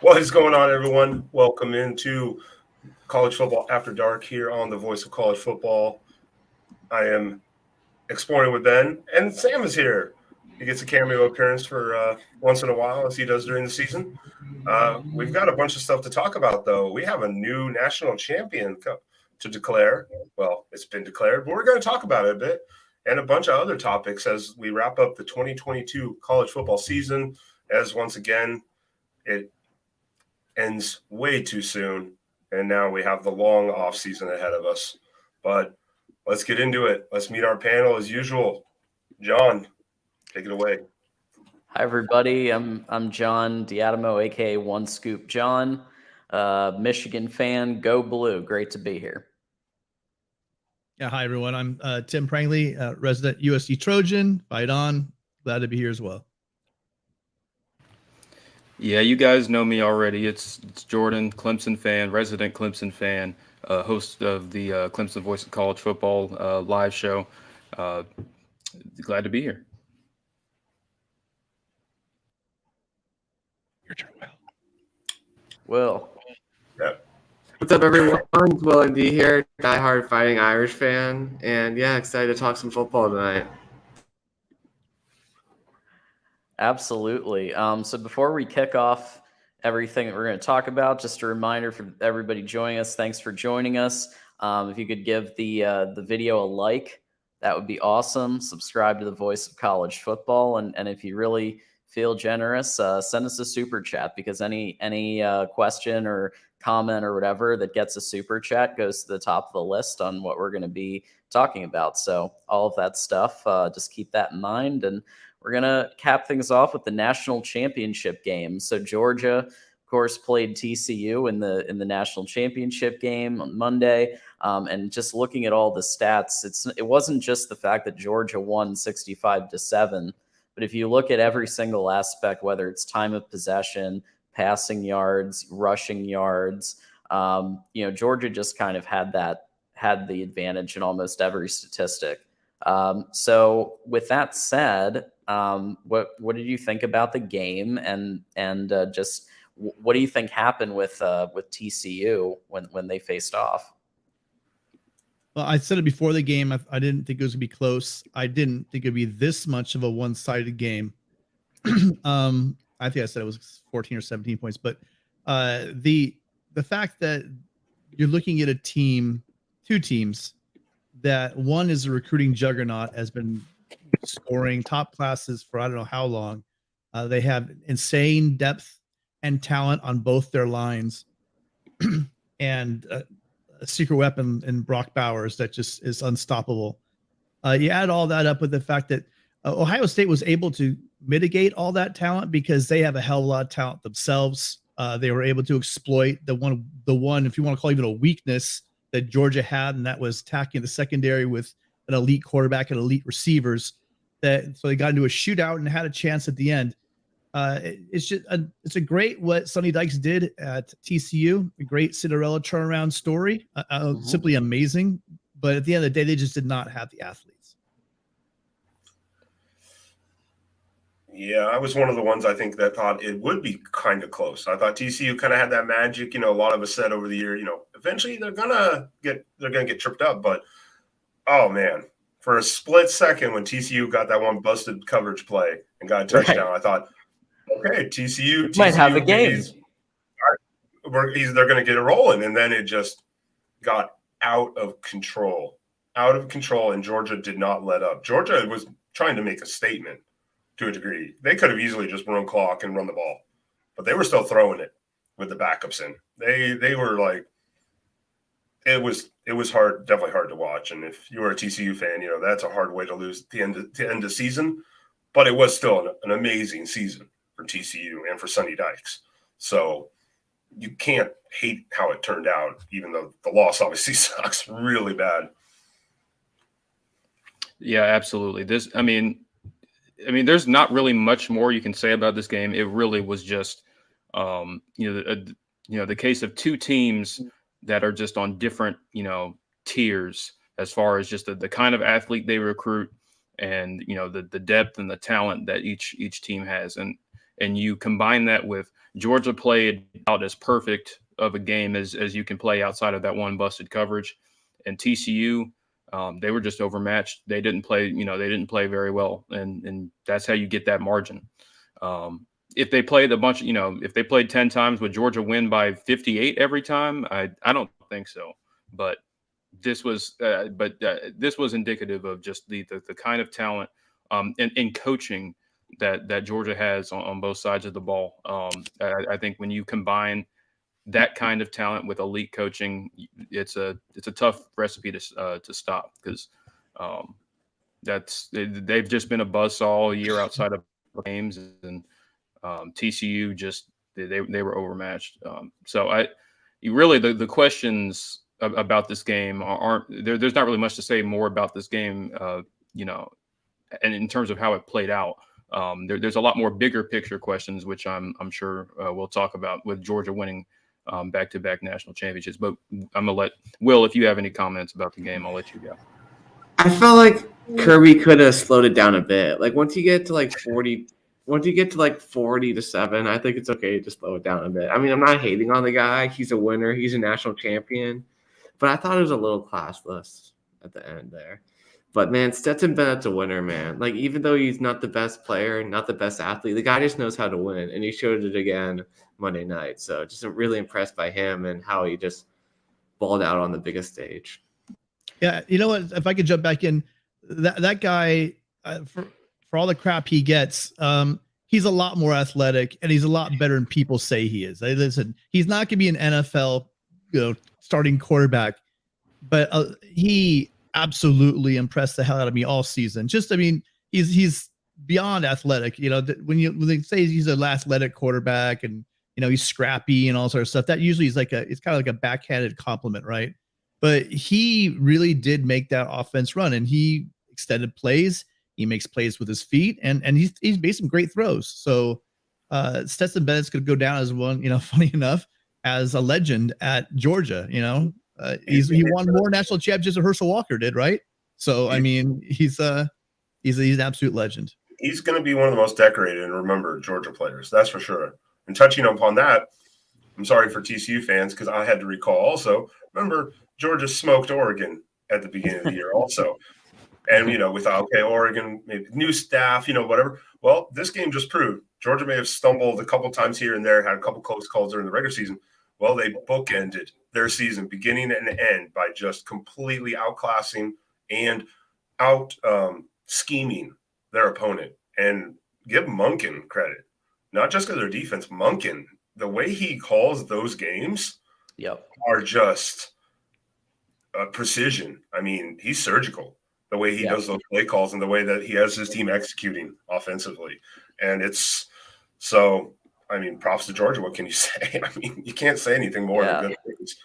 What is going on, everyone? Welcome into College Football After Dark here on the Voice of College Football. I am exploring with Ben, and Sam is here. He gets a cameo appearance for once in a while, as he does during the season. We've got a bunch of stuff to talk about, though. We have a new national champion to declare. Well, it's been declared, but we're going to talk about it a bit and a bunch of other topics as we wrap up the 2022 college football season, as once again, it ends way too soon, and now we have the long off season ahead of us. But let's get into it. Let's meet our panel as usual. John, take it away. Hi everybody, I'm John Diadamo, aka One Scoop John, Michigan fan. Go Blue! Great to be here. Yeah, hi everyone. I'm Tim Prangley, resident USC Trojan. Fight on! Glad to be here as well. Yeah, you guys know me already. It's Jordan, Clemson fan, resident Clemson fan, host of the Clemson Voice of College Football live show. Glad to be here. Your turn, Will. Yeah. What's up, everyone? It's Will and D here, diehard Fighting Irish fan, and yeah, excited to talk some football tonight. Absolutely. So before we kick off everything that we're going to talk about, just a reminder for everybody joining us. Thanks for joining us. If you could give the video a like, that would be awesome. Subscribe to the Voice of College Football, and if you really feel generous, send us a super chat, because any question or comment or whatever that gets a super chat goes to the top of the list on what we're going to be talking about. So all of that stuff, just keep that in mind. And we're going to cap things off with the national championship game. So Georgia, of course, played TCU in the national championship game on Monday. And just looking at all the stats, it wasn't just the fact that Georgia won 65-7, but if you look at every single aspect, whether it's time of possession, passing yards, rushing yards, Georgia just kind of had the advantage in almost every statistic. So with that said, what did you think about the game, and just what do you think happened with TCU when they faced off? Well, I said it before the game. I didn't think it was gonna be close. I didn't think it'd be this much of a one-sided game. I think I said it was 14 or 17 points, but the fact that you're looking at two teams, that one is a recruiting juggernaut, has been scoring top classes for I don't know how long. They have insane depth and talent on both their lines, and a secret weapon in Brock Bowers that just is unstoppable. You add all that up with the fact that Ohio State was able to mitigate all that talent because they have a hell of a lot of talent themselves. They were able to exploit the one, if you want to call it even a weakness, that Georgia had, and that was attacking the secondary with an elite quarterback and elite receivers. So they got into a shootout and had a chance at the end. It's a great what Sonny Dykes did at TCU, a great Cinderella turnaround story, simply amazing. But at the end of the day, they just did not have the athletes. Yeah, I was one of the ones I think that thought it would be kind of close. I thought TCU kind of had that magic. A lot of us said over the year, eventually they're gonna get tripped up. But oh man, for a split second when TCU got that one busted coverage play and got a touchdown, I thought, okay, TCU might have a game. They're going to get it rolling, and then it just got out of control, and Georgia did not let up. Georgia was trying to make a statement to a degree. They could have easily just run clock and run the ball, but they were still throwing it with the backups in. They were like, it was hard, definitely hard to watch. And if you were a TCU fan, that's a hard way to lose at the end of season, but it was still an amazing season for TCU and for Sonny Dykes. So you can't hate how it turned out, even though the loss obviously sucks really bad. Yeah, absolutely. I mean, there's not really much more you can say about this game. It really was just, the case of two teams that are just on different, tiers as far as just the kind of athlete they recruit and, the depth and the talent that each team has. And and you combine that with Georgia played out as perfect of a game as you can play outside of that one busted coverage, and TCU, they were just overmatched. They didn't play, they didn't play very well, and that's how you get that margin. If they played if they played 10 times, would Georgia win by 58 every time? I don't think so. But this was indicative of just the kind of talent and coaching that Georgia has on both sides of the ball. I think when you combine that kind of talent with elite coaching, it's a tough recipe to stop, because they've just been a buzzsaw all year outside of games, and TCU just they were overmatched. So the questions about this game aren't there. There's not really much to say more about this game, and in terms of how it played out. There's a lot more bigger picture questions, which I'm sure we'll talk about, with Georgia winning back-to-back national championships. But I'm gonna let Will, if you have any comments about the game, I'll let you go. I felt like Kirby could have slowed it down a bit. Like once you get to like 40 to 7, I think it's okay to slow it down a bit. I mean, I'm not hating on the guy. He's a winner. He's a national champion. But I thought it was a little classless at the end there. But, man, Stetson Bennett's a winner, man. Like, even though he's not the best player, not the best athlete, the guy just knows how to win. And he showed it again Monday night. So just really impressed by him and how he just balled out on the biggest stage. Yeah, you know what? If I could jump back in, that guy, for all the crap he gets, he's a lot more athletic, and he's a lot better than people say he is. Listen, he's not going to be an NFL, starting quarterback, but he absolutely impressed the hell out of me all season. He's beyond athletic. When they say he's an athletic quarterback, and he's scrappy and all sort of stuff, that usually is it's kind of like a backhanded compliment, right? But he really did make that offense run, and he extended plays. He makes plays with his feet, and he's made some great throws. So Stetson Bennett's going to go down as one, funny enough, as a legend at Georgia. He won more national championships than Herschel Walker did, right? So I mean, he's an absolute legend. He's going to be one of the most decorated and remembered Georgia players, that's for sure. And touching upon that, I'm sorry for TCU fans, because I had to recall also. Remember, Georgia smoked Oregon at the beginning of the year also. And, we thought, okay, Oregon, maybe new staff, whatever. Well, this game just proved Georgia may have stumbled a couple times here and there, had a couple close calls during the regular season. Well, they bookended their season, beginning and end, by just completely outclassing and out scheming their opponent. And give Monken credit, not just because their defense. Monken, the way he calls those games are just precision. I mean, he's surgical. The way he does those play calls and the way that he has his team executing offensively. And it's so, I mean, props to Georgia. What can you say? I mean, you can't say anything more than good things.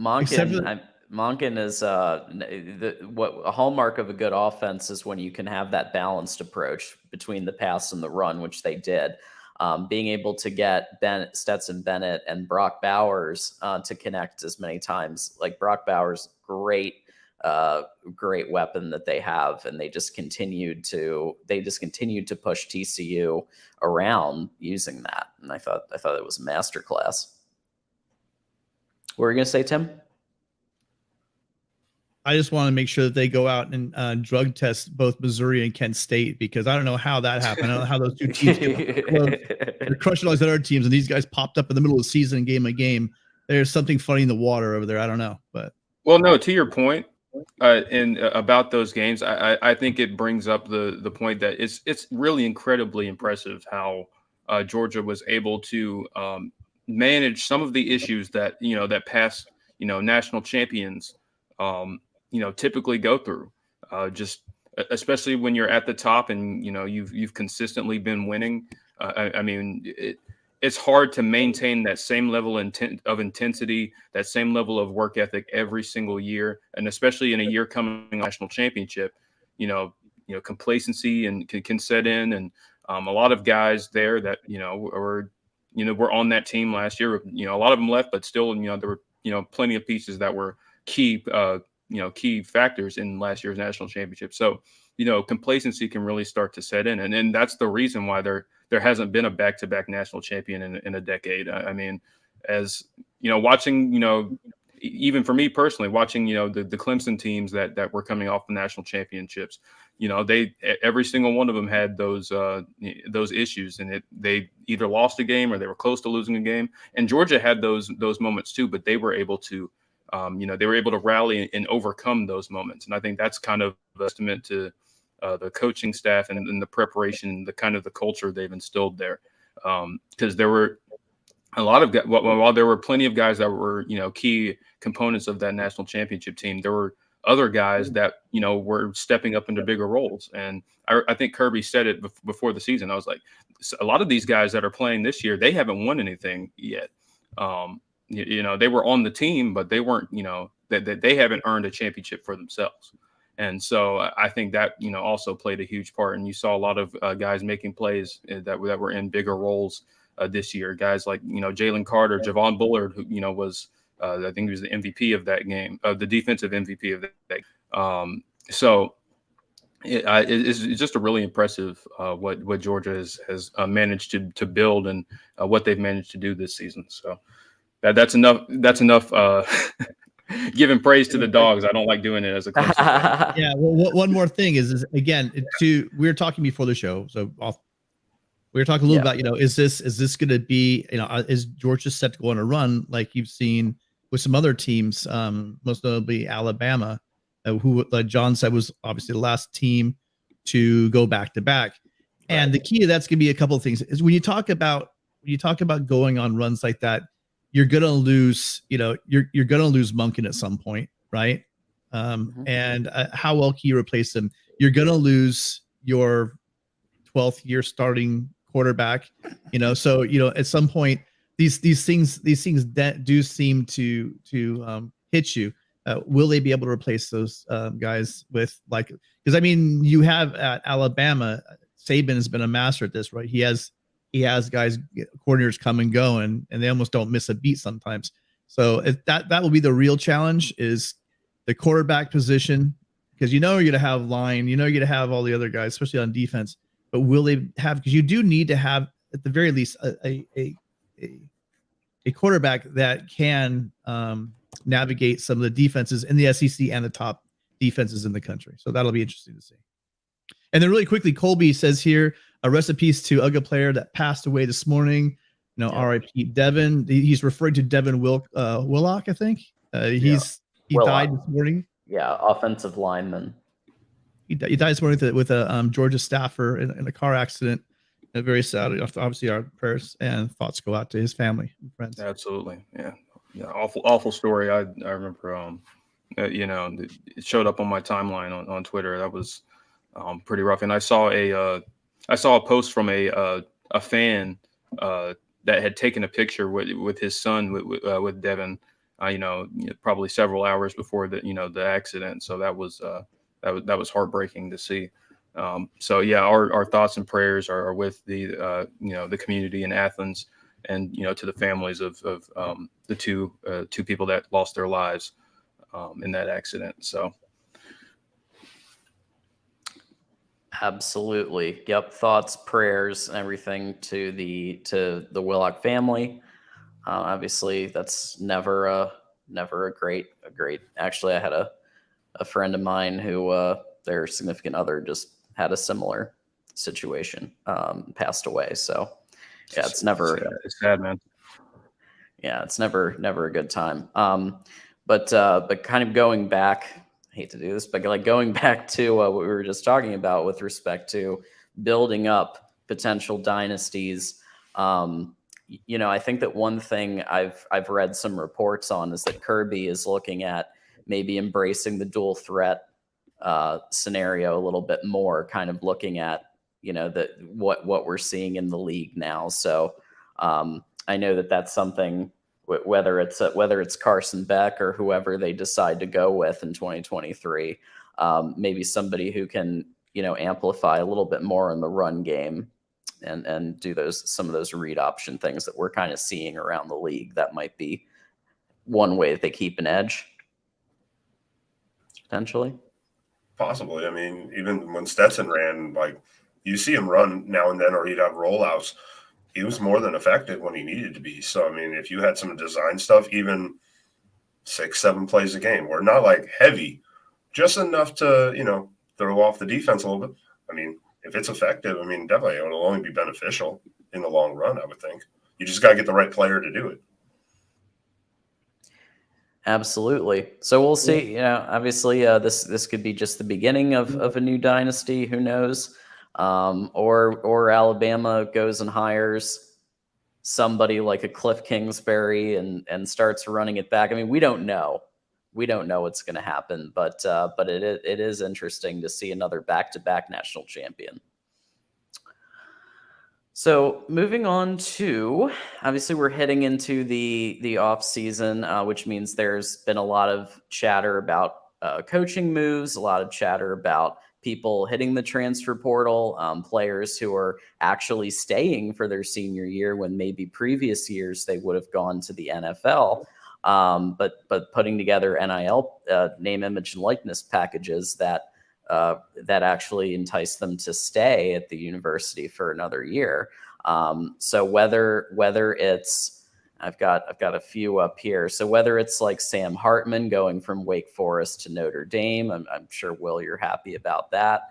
Monken is what a hallmark of a good offense is when you can have that balanced approach between the pass and the run, which they did. Being able to get Stetson Bennett and Brock Bowers to connect as many times, like Brock Bowers, great weapon that they have, and they just continued to push TCU around using that, and I thought it was a masterclass. What were you gonna say, Tim? I just want to make sure that they go out and drug test both Missouri and Kent State, because I don't know how that happened. I don't know how those two teams they're crushing all these other teams, and these guys popped up in the middle of the season and game a game. There's something funny in the water over there. I don't know, but no, to your point, and about those games, I think it brings up the point that it's really incredibly impressive how Georgia was able to manage some of the issues that that past national champions typically go through, just especially when you're at the top and you've consistently been winning. I mean, it's hard to maintain that same level of intensity, that same level of work ethic every single year, and especially in a year coming national championship. Complacency and can set in, and a lot of guys there that were on that team last year. A lot of them left, but still there were plenty of pieces that were key factors in last year's national championship. So complacency can really start to set in, and that's the reason why they're there hasn't been a back-to-back national champion in a decade. I mean, as you know, watching, you know, even for me personally, watching, you know, the Clemson teams that were coming off the national championships, you know, every single one of them had those issues, and they either lost a game or they were close to losing a game. And Georgia had those moments too, but they were able to, you know, they were able to rally and overcome those moments. And I think that's kind of a testament to the coaching staff and the preparation, the kind of the culture they've instilled there. Because there were a lot of, while there were plenty of guys that were, you know, key components of that national championship team, there were other guys that, you know, were stepping up into bigger roles. And I think Kirby said it before the season. I was like, a lot of these guys that are playing this year, they haven't won anything yet. You know, they were on the team, but they weren't, you know, that they haven't earned a championship for themselves. And so I think that, you know, also played a huge part. And you saw a lot of guys making plays that were in bigger roles this year. Guys like, you know, Jalen Carter, Javon Bullard, who, you know, was I think he was the MVP of that game, the defensive MVP of that game. So it's just a really impressive what Georgia has managed to build and what they've managed to do this season. So that's enough. That's enough. Giving praise to the Dawgs. I don't like doing it as a Clemson fan. Yeah. Well, one more thing is again, we were talking before the show, so we were talking a little about, you know, is this going to be, you know, is Georgia set to go on a run like you've seen with some other teams, most notably Alabama, who, like John said, was obviously the last team to go back to back. And the key to that's going to be a couple of things. Is when you talk about going on runs like that, you're going to lose, you know, you're going to lose Monken at some point, right? And how well can you replace him? You're going to lose your 12th year starting quarterback, you know. So, you know, at some point, these things that do seem to hit you. Will they be able to replace those guys with, like, because I mean, you have at Alabama, Saban has been a master at this, right? He has guys, coordinators come and go, and they almost don't miss a beat sometimes. So that will be the real challenge, is the quarterback position, because you know you're gonna have line, you know you're gonna have all the other guys, especially on defense. But will they have? Because you do need to have, at the very least, a quarterback that can navigate some of the defenses in the SEC and the top defenses in the country. So that'll be interesting to see. And then really quickly, Colby says here, a rest in peace to UGA player that passed away this morning. You know, R.I.P. Devin. He's referring to Devin Willock, I think. He died this morning. Yeah, offensive lineman. He died this morning with a Georgia staffer in a car accident. Very sad. Obviously, our prayers and thoughts go out to his family and friends. Absolutely, yeah. Awful story. I remember, you know, it showed up on my timeline on Twitter. That was pretty rough. And I saw a post from a fan that had taken a picture with his son with Devin. You know, probably several hours before the accident. So that was heartbreaking to see. So yeah, our thoughts and prayers are with the the community in Athens, and to the families of the two people that lost their lives in that accident. So absolutely, yep. Thoughts, prayers, everything to the Willock family. Obviously, that's never a great. Actually, I had a friend of mine who their significant other just had a similar situation, passed away. So yeah, it's sad, man. Yeah, it's never a good time. But kind of going back, I hate to do this, but like going back to what we were just talking about with respect to building up potential dynasties. I think that one thing I've read some reports on is that Kirby is looking at maybe embracing the dual threat scenario a little bit more, kind of looking at what we're seeing in the league now. So I know that that's something, whether it's Carson Beck or whoever they decide to go with in 2023, maybe somebody who can amplify a little bit more in the run game and do some of those read option things that we're kind of seeing around the league. That might be one way that they keep an edge, potentially. Possibly. I mean, even when Stetson ran, like, You see him run now and then, or he'd have rollouts. He was more than effective when he needed to be. So, I mean, if you had some design stuff, even 6-7 plays a game, or not like heavy, just enough to, throw off the defense a little bit. I mean, if it's effective, I mean, definitely it will only be beneficial in the long run, I would think. You just got to get the right player to do it. Absolutely. So we'll see. Obviously, this could be just the beginning of a new dynasty. Who knows? Or Alabama goes and hires somebody like a Cliff Kingsbury and starts running it back. I mean, we don't know. We don't know what's going to happen, but it is interesting to see another back-to-back national champion. So moving on to, obviously we're heading into the off season, which means there's been a lot of chatter about coaching moves, a lot of chatter about people hitting the transfer portal, players who are actually staying for their senior year when maybe previous years they would have gone to the NFL. But putting together NIL name, image, and likeness packages that actually entice them to stay at the university for another year. So whether it's, I've got a few up here. So whether it's like Sam Hartman going from Wake Forest to Notre Dame, I'm sure, Will, you're happy about that.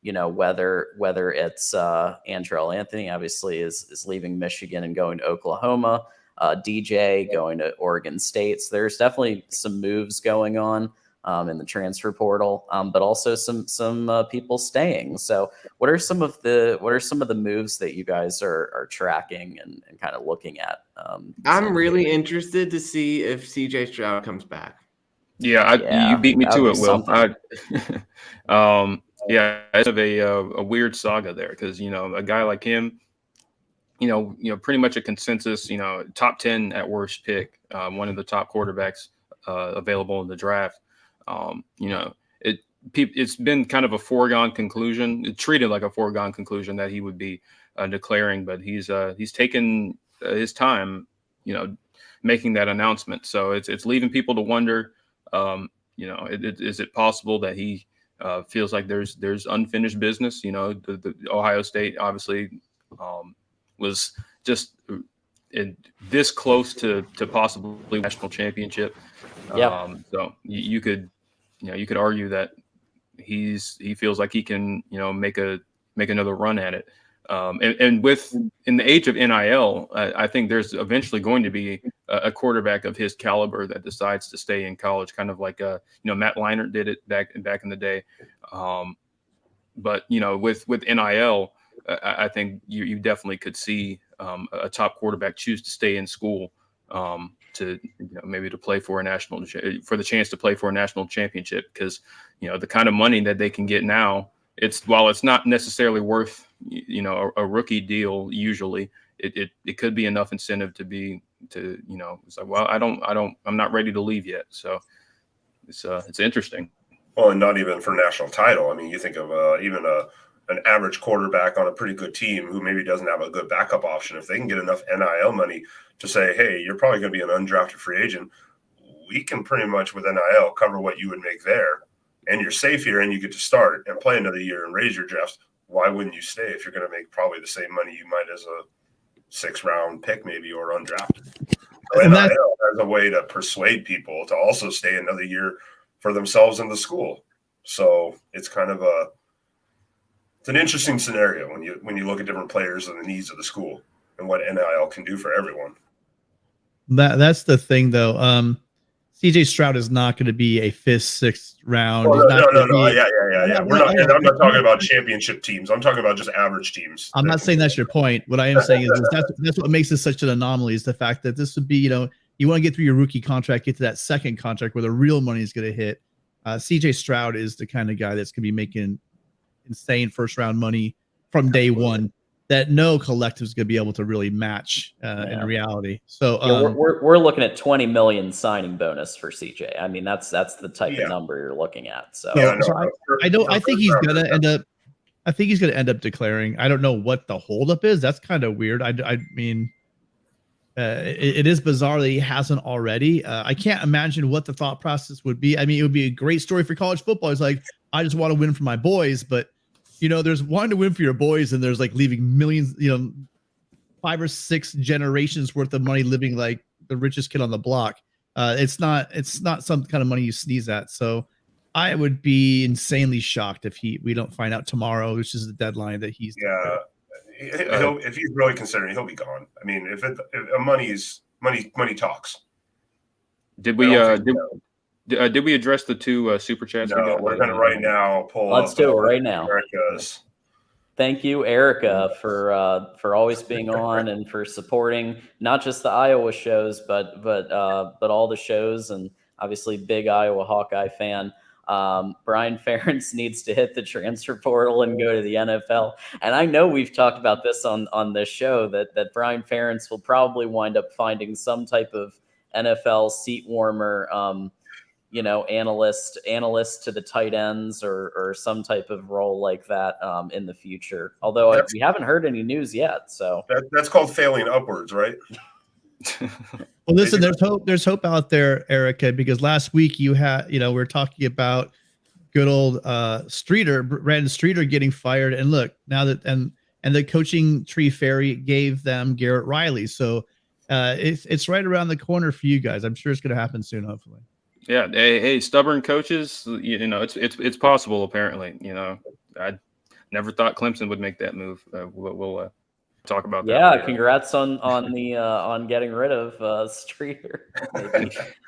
Whether it's Andrell Anthony, obviously is leaving Michigan and going to Oklahoma. DJ going to Oregon State. So there's definitely some moves going on in the transfer portal, but also some people staying. So what are some of the moves that you guys are tracking and kind of looking at? I'm really interested to see if CJ Stroud comes back. You beat me to it, Will. It's a weird saga there because a guy like him, pretty much a consensus, top 10 at worst pick, one of the top quarterbacks available in the draft. It's been kind of a foregone conclusion. It's treated like a foregone conclusion that he would be declaring, but he's taken his time, making that announcement. So it's leaving people to wonder, is it possible that he feels like there's unfinished business? The Ohio State obviously was just this close to possibly national championship. So you could argue that he feels like he can make another run at it. And in the age of NIL, I think there's eventually going to be a quarterback of his caliber that decides to stay in college, kind of like Matt Leinart did it back in the day. But with NIL, I think you definitely could see a top quarterback choose to stay in school to maybe to play for the chance to play for a national championship, because the kind of money that they can get now, while it's not necessarily worth a rookie deal, usually it could be enough incentive it's like, well, I'm not ready to leave yet. So it's interesting. Well, and not even for national title. I mean, you think of even an average quarterback on a pretty good team who maybe doesn't have a good backup option. If they can get enough NIL money to say, hey, you're probably going to be an undrafted free agent, we can pretty much with NIL cover what you would make there, and you're safe here and you get to start and play another year and raise your drafts. Why wouldn't you stay if you're going to make probably the same money you might as a 6th round pick maybe, or undrafted? So NIL as a way to persuade people to also stay another year for themselves in the school. So it's kind of it's an interesting scenario when you look at different players and the needs of the school and what NIL can do for everyone. That's the thing, though. CJ Stroud is not going to be a 5th, 6th round. Well, no. Yeah. And I'm not talking about championship teams. I'm talking about just average teams. I'm not saying that's your point. What I am saying is that's what makes this such an anomaly, is the fact that this would be, you want to get through your rookie contract, get to that second contract where the real money is going to hit. CJ Stroud is the kind of guy that's going to be making insane first round money from day one that no collective is going to be able to really match in reality. So we're looking at 20 million signing bonus for CJ. I mean, that's the type of number you're looking at. So I think he's going to end up. I think he's going to end up declaring. I don't know what the holdup is. That's kind of weird. I mean, it is bizarre that he hasn't already. I can't imagine what the thought process would be. I mean, it would be a great story for college football. It's like, I just want to win for my boys, but there's wanting to win for your boys, and there's like leaving millions, 5 or 6 generations worth of money living like the richest kid on the block. It's not some kind of money you sneeze at. So I would be insanely shocked if we don't find out tomorrow, which is the deadline that he's. Yeah. If he's really considering, he'll be gone. I mean, if money talks. Did we address the 2 super chats? No, we're going to right now pull. Let's do it right now. Erica's. Thank you, Erica, for always being on and for supporting not just the Iowa shows, but all the shows, and obviously big Iowa Hawkeye fan. Brian Ferentz needs to hit the transfer portal and go to the NFL. And I know we've talked about this on this show that Brian Ferentz will probably wind up finding some type of NFL seat warmer, analyst to the tight ends or some type of role like that in the future. Although we haven't heard any news yet. So that's called failing upwards, right? Well, listen, there's hope out there, Erica, because last week we were talking about good old Brandon Streeter getting fired. And look, now that and the coaching tree fairy gave them Garrett Riley. So it's right around the corner for you guys. I'm sure it's going to happen soon, hopefully. Yeah. Hey, stubborn coaches, it's possible, apparently. I never thought Clemson would make that move. We'll talk about that. Yeah, later. Congrats on getting rid of Streeter.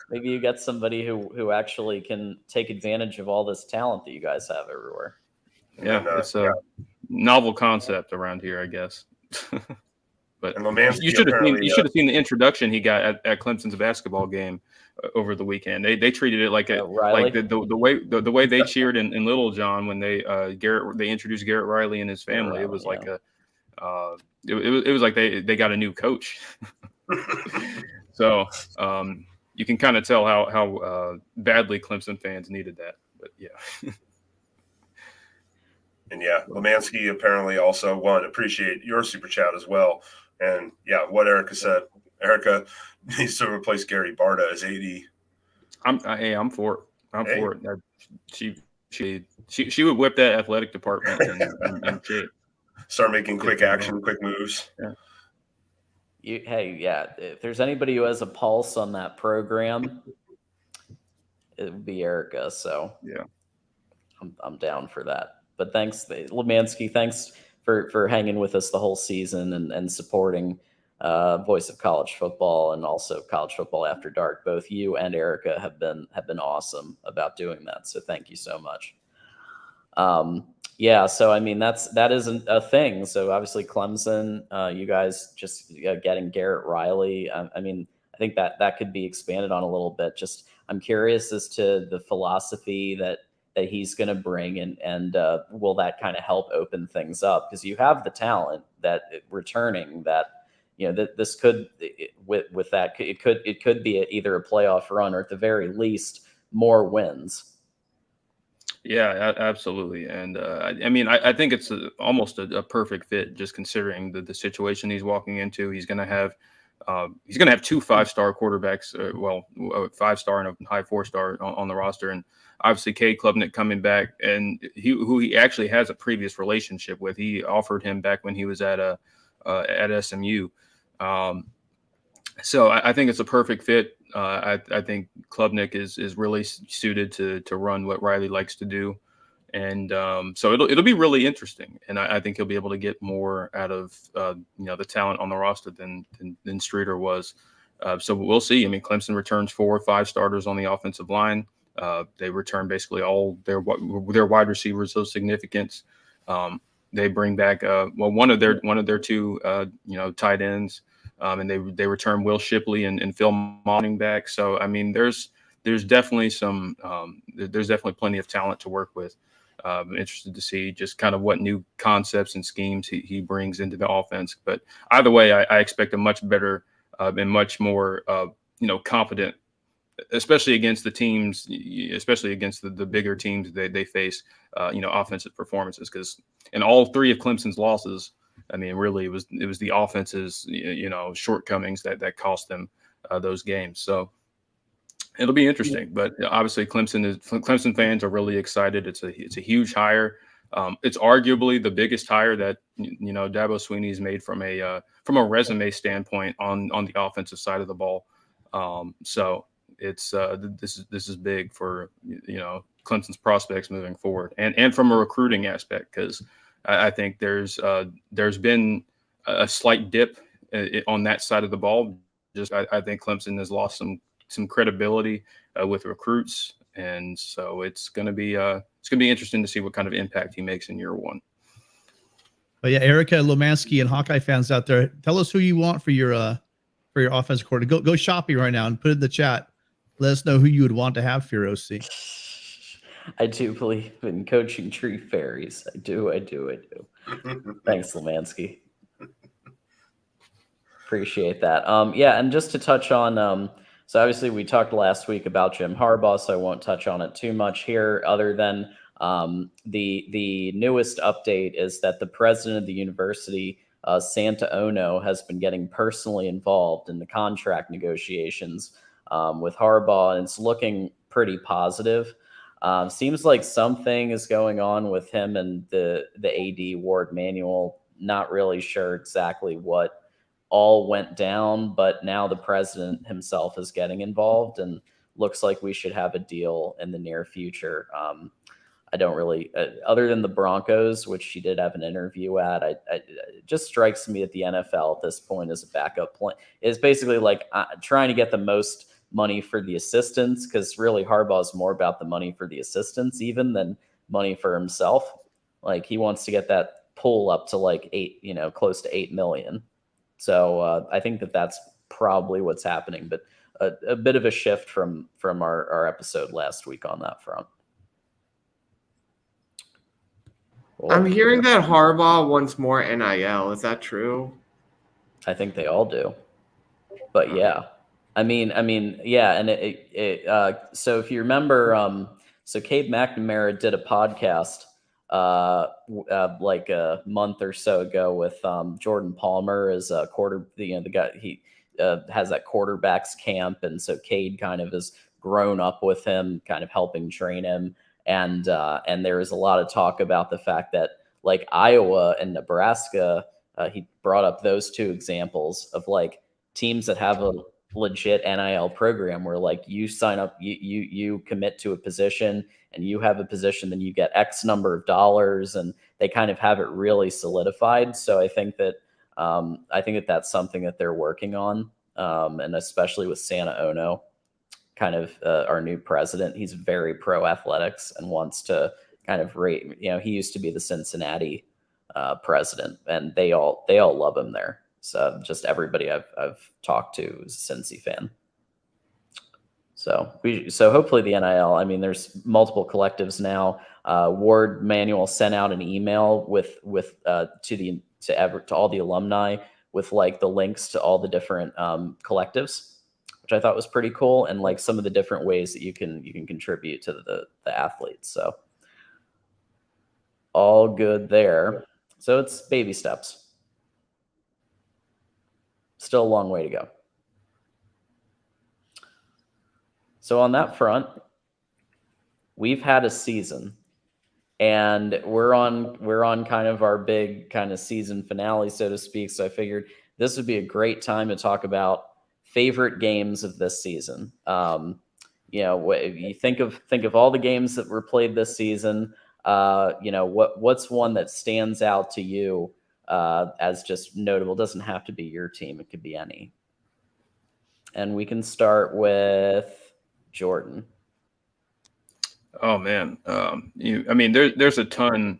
Maybe you get somebody who actually can take advantage of all this talent that you guys have everywhere. Yeah, it's a novel concept around here, I guess. But you should have seen the introduction he got at Clemson's basketball game over the weekend. They treated it like the way they cheered in Little John when they introduced Garrett Riley and his family. It was like it was like they got a new coach. So you can kind of tell how badly Clemson fans needed that. But yeah. And yeah, Lemansky apparently also appreciate your super chat as well. And yeah, what Erica said. Erica needs to replace Gary Barta as AD. I'm for it. I'm for it. She would whip that athletic department and shape. Start making quick moves. Yeah. If there's anybody who has a pulse on that program, it would be Erica. So yeah, I'm down for that. But thanks, Lemansky. Thanks for hanging with us the whole season and supporting Voice of College Football and also College Football After Dark. Both you and Erica have been awesome about doing that. So thank you so much. So I mean that isn't a thing. So obviously Clemson, you guys just getting Garrett Riley. I mean, I think that could be expanded on a little bit. Just I'm curious as to the philosophy that he's going to bring and will that kind of help open things up, because you have the talent that returning that that this could with that it could be either a playoff run or at the very least more wins. Yeah, absolutely. And I mean, I think it's almost a perfect fit, just considering the situation he's walking into. He's going to have 2 5-star quarterbacks, a 5-star and a high 4-star on the roster. And obviously Cade Klubnik coming back, and who he actually has a previous relationship with. He offered him back when he was at SMU. So I think it's a perfect fit. I think Klubnik is really suited to run what Riley likes to do. And so it'll be really interesting. And I think he'll be able to get more out of the talent on the roster than Streeter was. So we'll see. I mean, Clemson returns 4 or 5 starters on the offensive line. They return basically all their wide receivers of significance. They bring back one of their 2 tight ends. And they return Will Shipley and Phil Monning back. So I mean, there's definitely plenty of talent to work with. I'm interested to see just kind of what new concepts and schemes he brings into the offense. But either way, I expect a much better and much more competent, especially against the teams, especially against the bigger teams they face, offensive performances. Because in all 3 of Clemson's losses, I mean, really, it was the offense's shortcomings that cost them those games. So it'll be interesting. But obviously, Clemson fans are really excited. It's a huge hire. It's arguably the biggest hire that Dabo Swinney's made from a resume standpoint on the offensive side of the ball. So it's this is big for Clemson's prospects moving forward, and from a recruiting aspect, because I think there's been a slight dip on that side of the ball. Just I think Clemson has lost some credibility with recruits, and so it's going to be interesting to see what kind of impact he makes in year one. But yeah, Erica Lomansky and Hawkeye fans out there, tell us who you want for your offensive coordinator. Go shopping right now and put it in the chat. Let us know who you would want to have for your OC. I do believe in coaching tree fairies. I do. Thanks, Lomansky. Appreciate that. Yeah, and just to touch on, so obviously we talked last week about Jim Harbaugh, so I won't touch on it too much here, other than the newest update is that the president of the university, Santa Ono, has been getting personally involved in the contract negotiations with Harbaugh, and it's looking pretty positive. Seems like something is going on with him and the AD Ward Manuel. Not really sure exactly what all went down, but now the president himself is getting involved, and looks like we should have a deal in the near future. I don't really, other than the Broncos, which she did have an interview at, it just strikes me that the NFL at this point is a backup plan. It's basically like trying to get the most money for the assistants, because really Harbaugh is more about the money for the assistants even than money for himself. Like he wants to get that pool up to like close to 8 million. So I think that's probably what's happening, but a bit of a shift from our episode last week on that front. I'm hearing that Harbaugh wants more NIL. Is that true? I think they all do, but yeah, I mean, yeah. And so if you remember, so Cade McNamara did a podcast like a month or so ago with Jordan Palmer as a the guy, he has that quarterbacks camp, and so Cade kind of has grown up with him, kind of helping train him, and there is a lot of talk about the fact that like Iowa and Nebraska, he brought up those two examples of like teams that have a legit NIL program where like you sign up, you commit to a position, and you have a position, then you get X number of dollars, and they kind of have it really solidified. So I think that that's something that they're working on, and especially with Santa Ono, kind of our new president. He's very pro athletics and wants to kind of rate. He used to be the Cincinnati president, and they all love him there. So just everybody I've talked to is a Cincy fan. So hopefully the NIL. I mean, there's multiple collectives now. Ward Manuel sent out an email with to all the alumni with like the links to all the different collectives, which I thought was pretty cool, and like some of the different ways that you can contribute to the athletes. So all good there. So it's baby steps. Still a long way to go. So on that front, we've had a season, and we're on kind of our big kind of season finale, so to speak. So I figured this would be a great time to talk about favorite games of this season. If you think of all the games that were played this season, what's one that stands out to you as just notable? It doesn't have to be your team; it could be any. And we can start with Jordan. Oh man, there's a ton.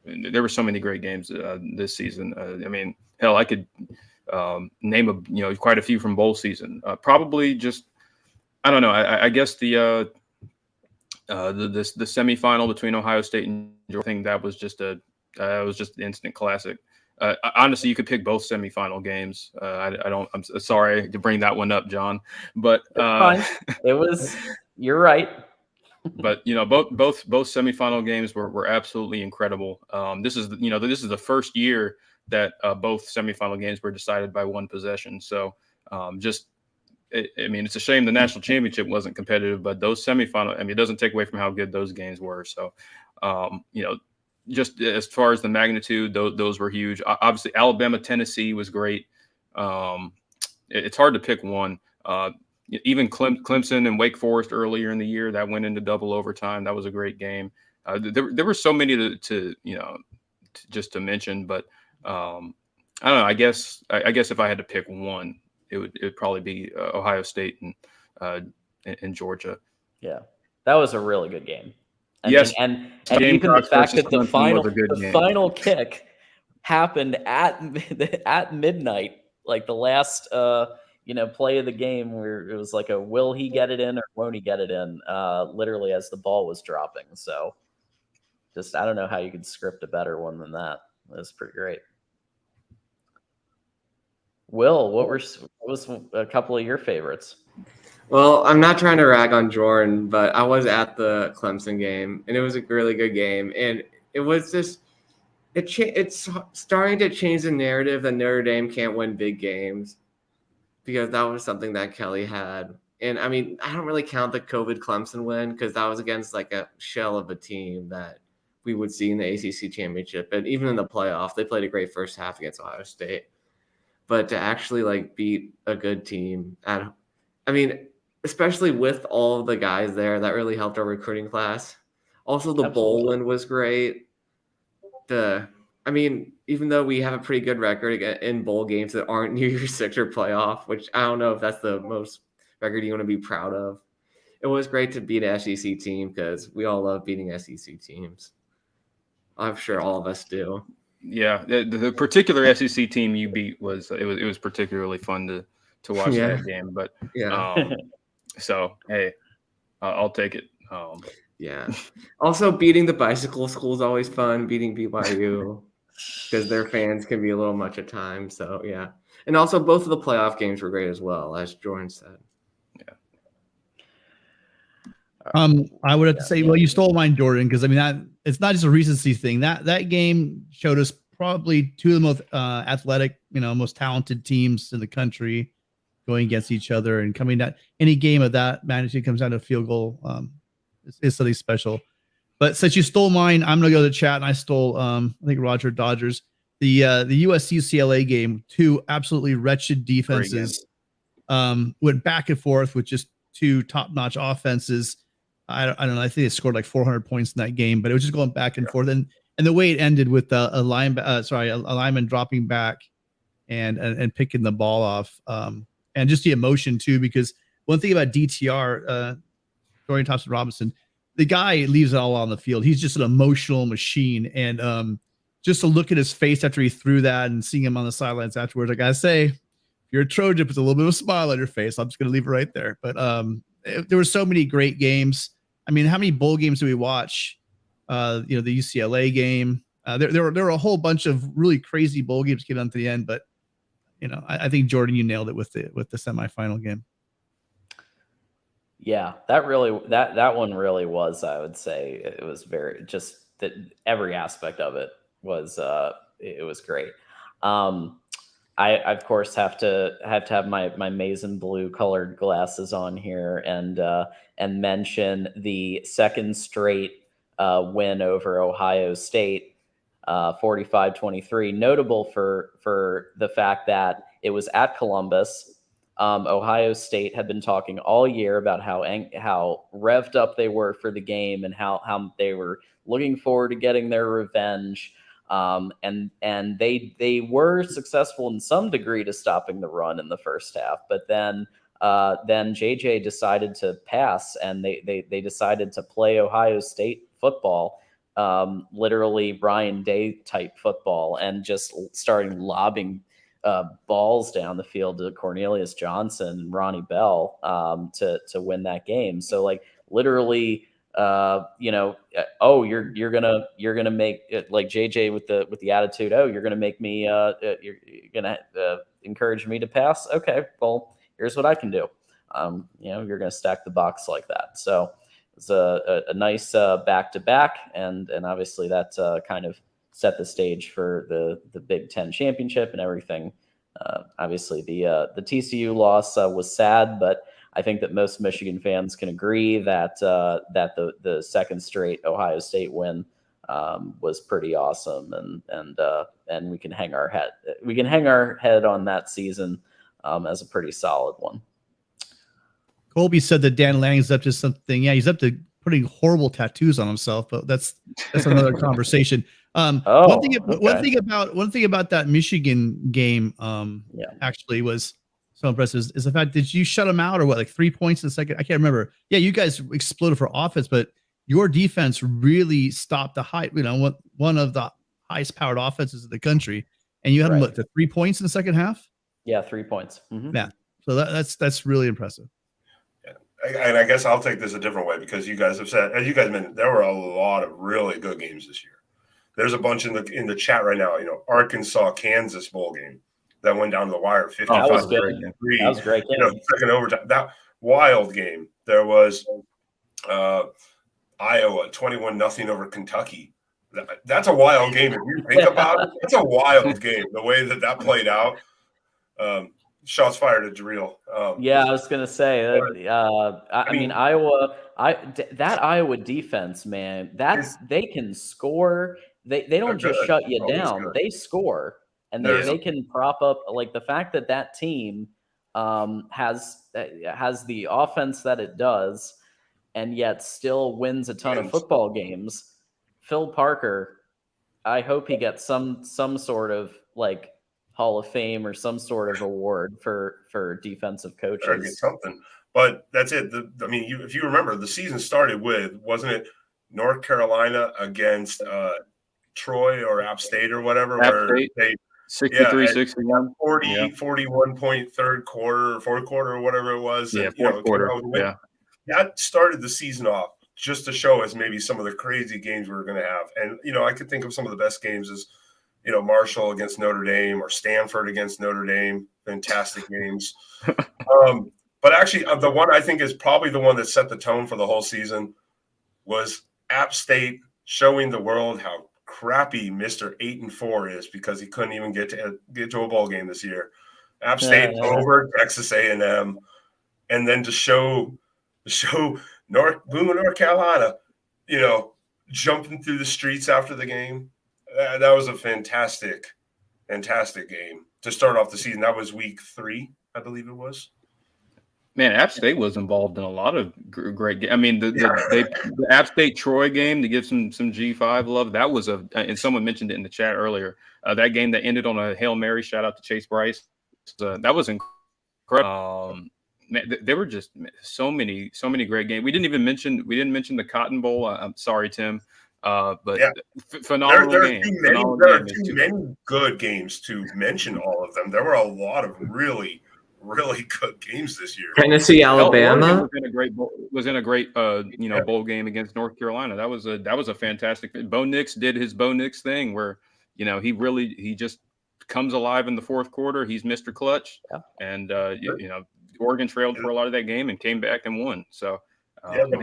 There were so many great games this season. Hell, I could name quite a few from bowl season. Probably just, I don't know. I guess the semifinal between Ohio State and Georgia, I think that was just an instant classic. Honestly, you could pick both semifinal games. I'm sorry to bring that one up, John, but fine. It was. You're right. But both semifinal games were absolutely incredible. This is the first year that both semifinal games were decided by one possession. So it's a shame the national championship wasn't competitive, but those semifinal, it doesn't take away from how good those games were. So just as far as the magnitude, those were huge. Obviously, Alabama, Tennessee was great. It's hard to pick one. Even Clemson and Wake Forest earlier in the year that went into double overtime. That was a great game. There were so many to just to mention, but I don't know. I guess if I had to pick one, it would probably be Ohio State and Georgia. Yeah, that was a really good game. Yes, and even the fact that the final kick happened at midnight, like the last play of the game, where it was like a will he get it in or won't he get it in? Literally as the ball was dropping. So, just I don't know how you could script a better one than that. It was pretty great. Will, what was a couple of your favorites? Well, I'm not trying to rag on Jordan, but I was at the Clemson game, and it was a really good game. And it was just it's starting to change the narrative that Notre Dame can't win big games, because that was something that Kelly had. And I mean, I don't really count the COVID Clemson win because that was against like a shell of a team that we would see in the ACC championship. And even in the playoff, they played a great first half against Ohio State. But to actually like beat a good team especially with all of the guys there, that really helped our recruiting class. Also, the bowl win was great. Even though we have a pretty good record in bowl games that aren't New Year's Six or playoff, which I don't know if that's the most record you want to be proud of, it was great to beat an SEC team because we all love beating SEC teams. I'm sure all of us do. Yeah, the particular SEC team you beat was particularly fun to watch that game. But so hey, I'll take it. Yeah. Also, beating the bicycle school is always fun. Beating BYU because their fans can be a little much at times. So yeah, and also both of the playoff games were great as well, as Jordan said. I would have to say, well, you stole mine, Jordan, because I mean that it's not just a recency thing. That game showed us probably two of the most athletic, most talented teams in the country going against each other, and coming down any game of that magnitude comes down to a field goal. Is something special. But since you stole mine, I'm gonna go to the chat, and I stole I think Roger Dodgers. The USC UCLA game, two absolutely wretched defenses went back and forth with just two top-notch offenses. I don't know. I think they scored like 400 points in that game, but it was just going back and forth. And the way it ended with a lineman dropping back and picking the ball off, and just the emotion too. Because one thing about DTR, Dorian Thompson-Robinson, the guy leaves it all on the field. He's just an emotional machine, and just to look at his face after he threw that and seeing him on the sidelines afterwards, I gotta say, if you're a Trojan, puts a little bit of a smile on your face. I'm just gonna leave it right there. But there were so many great games. I mean, how many bowl games do we watch? The UCLA game. There were a whole bunch of really crazy bowl games getting on to the end, but I think Jordan, you nailed it with the semifinal game. Yeah, that one really was. I would say it was very just that every aspect of it was it was great. I of course have to have my maize and blue colored glasses on here and mention the second straight win over Ohio State, 45-23. Notable for the fact that it was at Columbus. Ohio State had been talking all year about how revved up they were for the game and how they were looking forward to getting their revenge. And they were successful in some degree to stopping the run in the first half, but then JJ decided to pass, and they decided to play Ohio State football, literally Ryan Day type football, and just starting lobbing balls down the field to Cornelius Johnson and Ronnie Bell to win that game. So like literally, you're gonna make it, like JJ with the attitude. Oh, you're gonna make me. You're gonna encourage me to pass. Okay, well, here's what I can do. You're gonna stack the box like that. So it's a nice back to back, and obviously that kind of set the stage for the Big Ten championship and everything. Obviously the TCU loss was sad, but I think that most Michigan fans can agree that the second straight Ohio State win was pretty awesome, and we can hang our head on that season as a pretty solid one. Colby said that Dan Lanning's up to something. Yeah, he's up to putting horrible tattoos on himself, but that's another conversation. One thing about that Michigan game, actually was so impressive is the fact that you shut them out, or what, like 3 points in the second? I can't remember. Yeah, you guys exploded for offense, but your defense really stopped the height. One of the highest powered offenses in the country, and you had them to 3 points in the second half. Yeah, 3 points. Mm-hmm. Yeah, so that's really impressive. And I guess I'll take this a different way, because you guys have said, as you guys mentioned, there were a lot of really good games this year. There's a bunch in the chat right now. Arkansas Kansas bowl game that went down to the wire, 55. That was good. That was great game. Second overtime. That wild game. There was Iowa 21-0 over Kentucky. That's a wild game. If you think about it, it's a wild game. The way that played out. Shots fired at Jareel. Yeah, I was gonna say. I mean, Iowa. That Iowa defense, man. They can score. They don't just shut you down. They score, and they can prop up. Like the fact that team has the offense that it does, and yet still wins a ton of football games. Phil Parker, I hope he gets some sort of like Hall of Fame or some sort of award for defensive coaches. Or get something, but that's it. If you remember, the season started with, wasn't it, North Carolina against Troy or App State or whatever, App where State, they 63-61, 41 point third quarter, fourth quarter, or whatever it was. Yeah, and, fourth quarter. Yeah, that started the season off just to show us maybe some of the crazy games we were going to have. And I could think of some of the best games as Marshall against Notre Dame or Stanford against Notre Dame. Fantastic games. But actually, the one I think is probably the one that set the tone for the whole season was App State showing the world how crappy Mr. 8-4 is, because he couldn't even get to a bowl game this year. App State over Texas A&M, and then to show North Carolina, jumping through the streets after the game. That was a fantastic game to start off the season. That was week 3, I believe it was. Man, App State was involved in a lot of great games. I mean, the App State Troy game, to give some G5 love, that was and someone mentioned it in the chat earlier. That game that ended on a Hail Mary. Shout out to Chase Bryce. That was incredible. Man, there were just so many great games. We didn't mention the Cotton Bowl. I'm sorry, Tim. But phenomenal game. There are too many good games to mention all of them. There were a lot of really, really good games this year. Tennessee, Alabama was in a great bowl game against North Carolina. That was a fantastic. Bo Nix did his Bo Nix thing where he just comes alive in the fourth quarter. He's Mr. Clutch, and Oregon trailed for a lot of that game and came back and won. So. The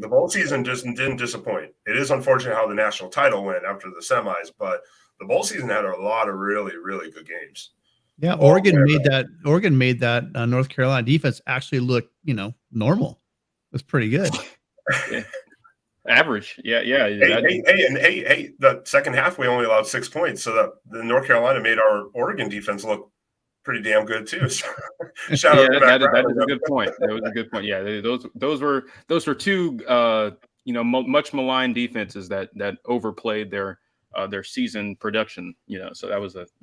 bowl season just didn't disappoint. It is unfortunate how the national title went after the semis, but the bowl season had a lot of really, really good games. Yeah, Oregon made that North Carolina defense actually look, normal. It was pretty good. Average. Yeah. Hey, the second half we only allowed 6 points, so the North Carolina made our Oregon defense look pretty damn good too. So, shout out that is a good point. That was a good point. Yeah, those were two much maligned defenses that overplayed their season production. So that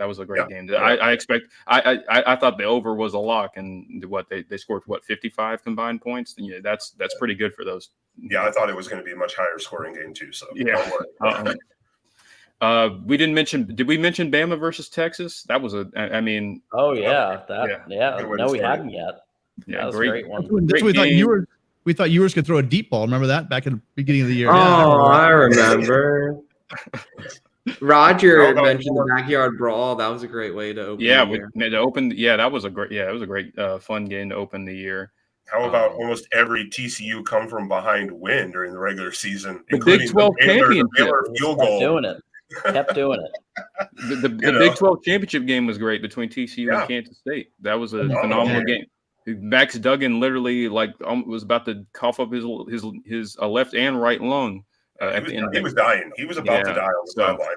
was a great game. I thought the over was a lock, and they scored 55 combined points. That's pretty good for those. Yeah, I thought it was going to be a much higher scoring game too. So yeah. We didn't mention. Did we mention Bama versus Texas? That was Oh yeah, No, we hadn't yet. Yeah, that was a great one. We thought Ewers could throw a deep ball. Remember that back in the beginning of the year? Oh, I remember. Roger mentioned the backyard brawl. That was a great way to open. That was a great fun game to open the year. How about almost every TCU come from behind win during the regular season, the Big 12 championship field goal. Kept doing it. The Big 12 championship game was great between TCU and Kansas State. That was a phenomenal game. Max Duggan literally was about to cough up his left and right lung at the end. He was dying. He was about to die on the sideline.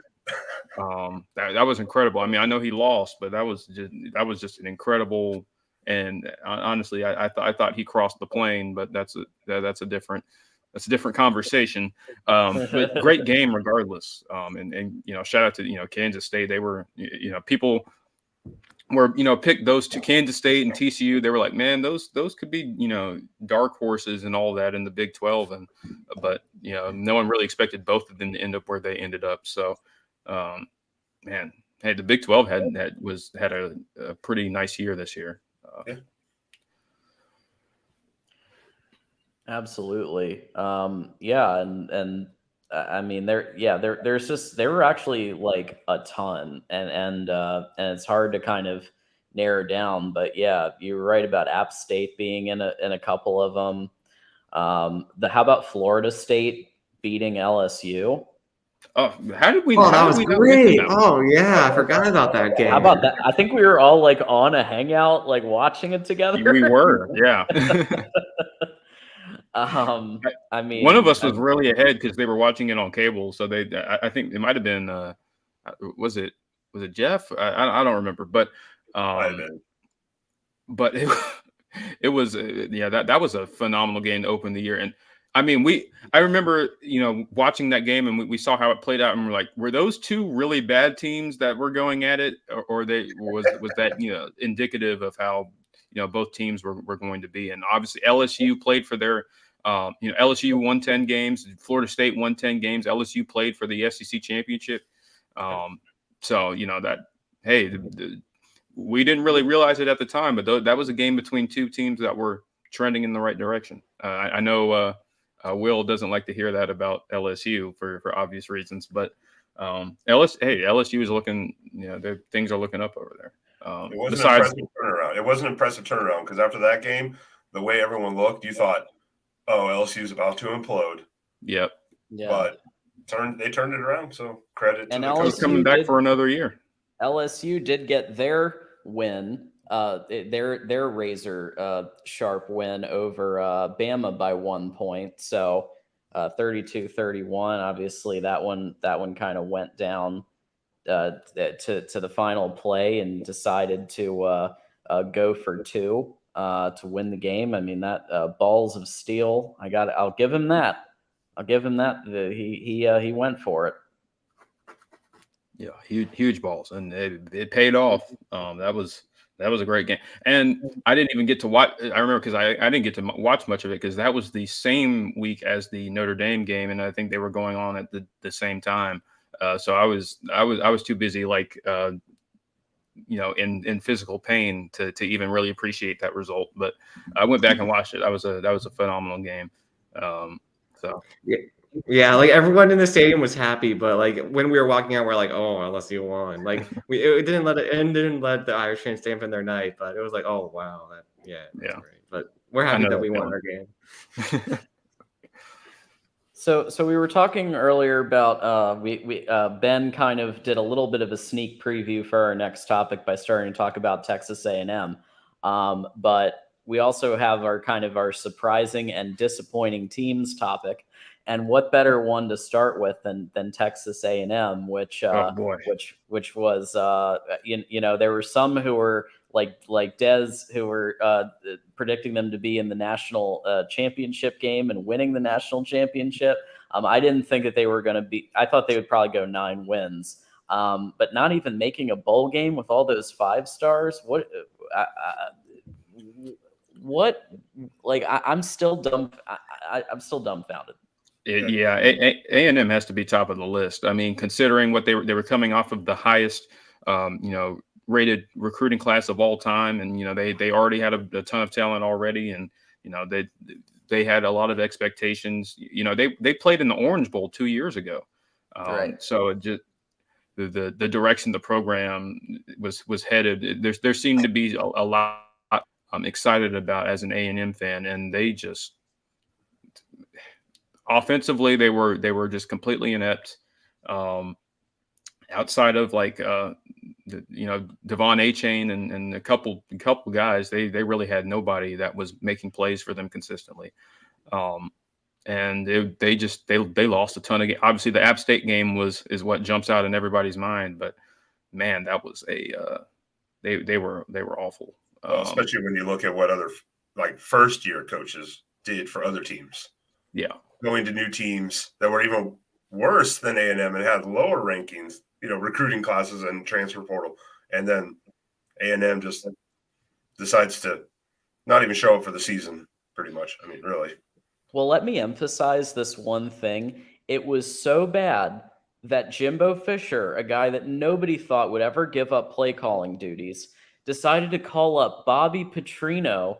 That was incredible. I mean, I know he lost, but that was just an incredible. And honestly, I thought he crossed the plane, but that's a different conversation. But great game regardless. And shout out to Kansas State. They were people were picked those two, Kansas State and TCU. They were like, man, those could be dark horses and all that in the Big 12, but no one really expected both of them to end up where they ended up. So man, hey, the Big 12 had a pretty nice year this year. Yeah. Absolutely. Yeah. And I mean, there were actually like a ton and it's hard to kind of narrow down, but yeah, you're right about App State being in a couple of them. How about Florida State beating LSU? Oh, how did we? Oh, that was great. Oh, yeah. I forgot about that game. How about that? I think we were all like on a hangout, like watching it together. We were, yeah. I mean, one of us was really ahead because they were watching it on cable. So I think it might have been, was it Jeff? I don't remember, but it was, that was a phenomenal game to open the year. And I mean, I remember, watching that game and we saw how it played out and we're like, were those two really bad teams that were going at it, or was that, indicative of how, both teams were going to be? And obviously LSU played for their, LSU won 10 games, Florida State won 10 games, LSU played for the SEC championship. So, we didn't really realize it at the time, but that was a game between two teams that were trending in the right direction. I know, Will doesn't like to hear that about LSU for obvious reasons, but LSU is looking, things are looking up over there. It wasn't an impressive turnaround. It wasn't an impressive turnaround because after that game, the way everyone looked, you thought, "Oh, LSU is about to implode." Yep. Yeah. But they turned it around. So credit to the coach. Coming back for another year. LSU did get their win. Their razor sharp win over Bama by 1 point. So 32-31. Obviously, that one kind of went down to the final play and decided to go for two to win the game. I mean, that balls of steel. I'll give him that. He went for it. Yeah, huge balls, and it paid off. That was a great game, and I didn't even get to watch. I remember because I didn't get to watch much of it because that was the same week as the Notre Dame game, and I think they were going on at the same time. So I was too busy, in physical pain to even really appreciate that result. But I went back and watched it. That was a phenomenal game. So yeah, like everyone in the stadium was happy, but like when we were walking out, we're like, oh, LSU won. Like it didn't let the Irish fans dampen their night, but it was like, oh wow, that's great. But we're happy that we won our game. So we were talking earlier about Ben kind of did a little bit of a sneak preview for our next topic by starting to talk about Texas A&M, but we also have our surprising and disappointing teams topic. And what better one to start with than Texas A&M, which was there were some who were like Dez who were predicting them to be in the national championship game and winning the national championship. I didn't think that they were going to be. I thought they would probably go 9 wins, but not even making a bowl game with all those 5 stars. I'm still dumb. I'm still dumbfounded. A&M has to be top of the list. I mean, considering what they were coming off of the highest, rated recruiting class of all time, and they already had a ton of talent already, and they had a lot of expectations. They played in the Orange Bowl 2 years ago, right. So it just the direction the program was headed. There seemed to be a lot I'm excited about as an A&M fan, and they just. Offensively, they were just completely inept. Outside of Devon A-Chain and a couple guys, they really had nobody that was making plays for them consistently. and they lost a ton of games. Obviously, the App State game is what jumps out in everybody's mind. But man, that was they were awful. Well, especially when you look at what other first year coaches did for other teams. Yeah, going to new teams that were even worse than A&M and had lower rankings, recruiting classes and transfer portal, and then A&M just decides to not even show up for the season. Pretty much. I mean, really. Well, let me emphasize this one thing. It was so bad that Jimbo Fisher, a guy that nobody thought would ever give up play calling duties, decided to call up Bobby Petrino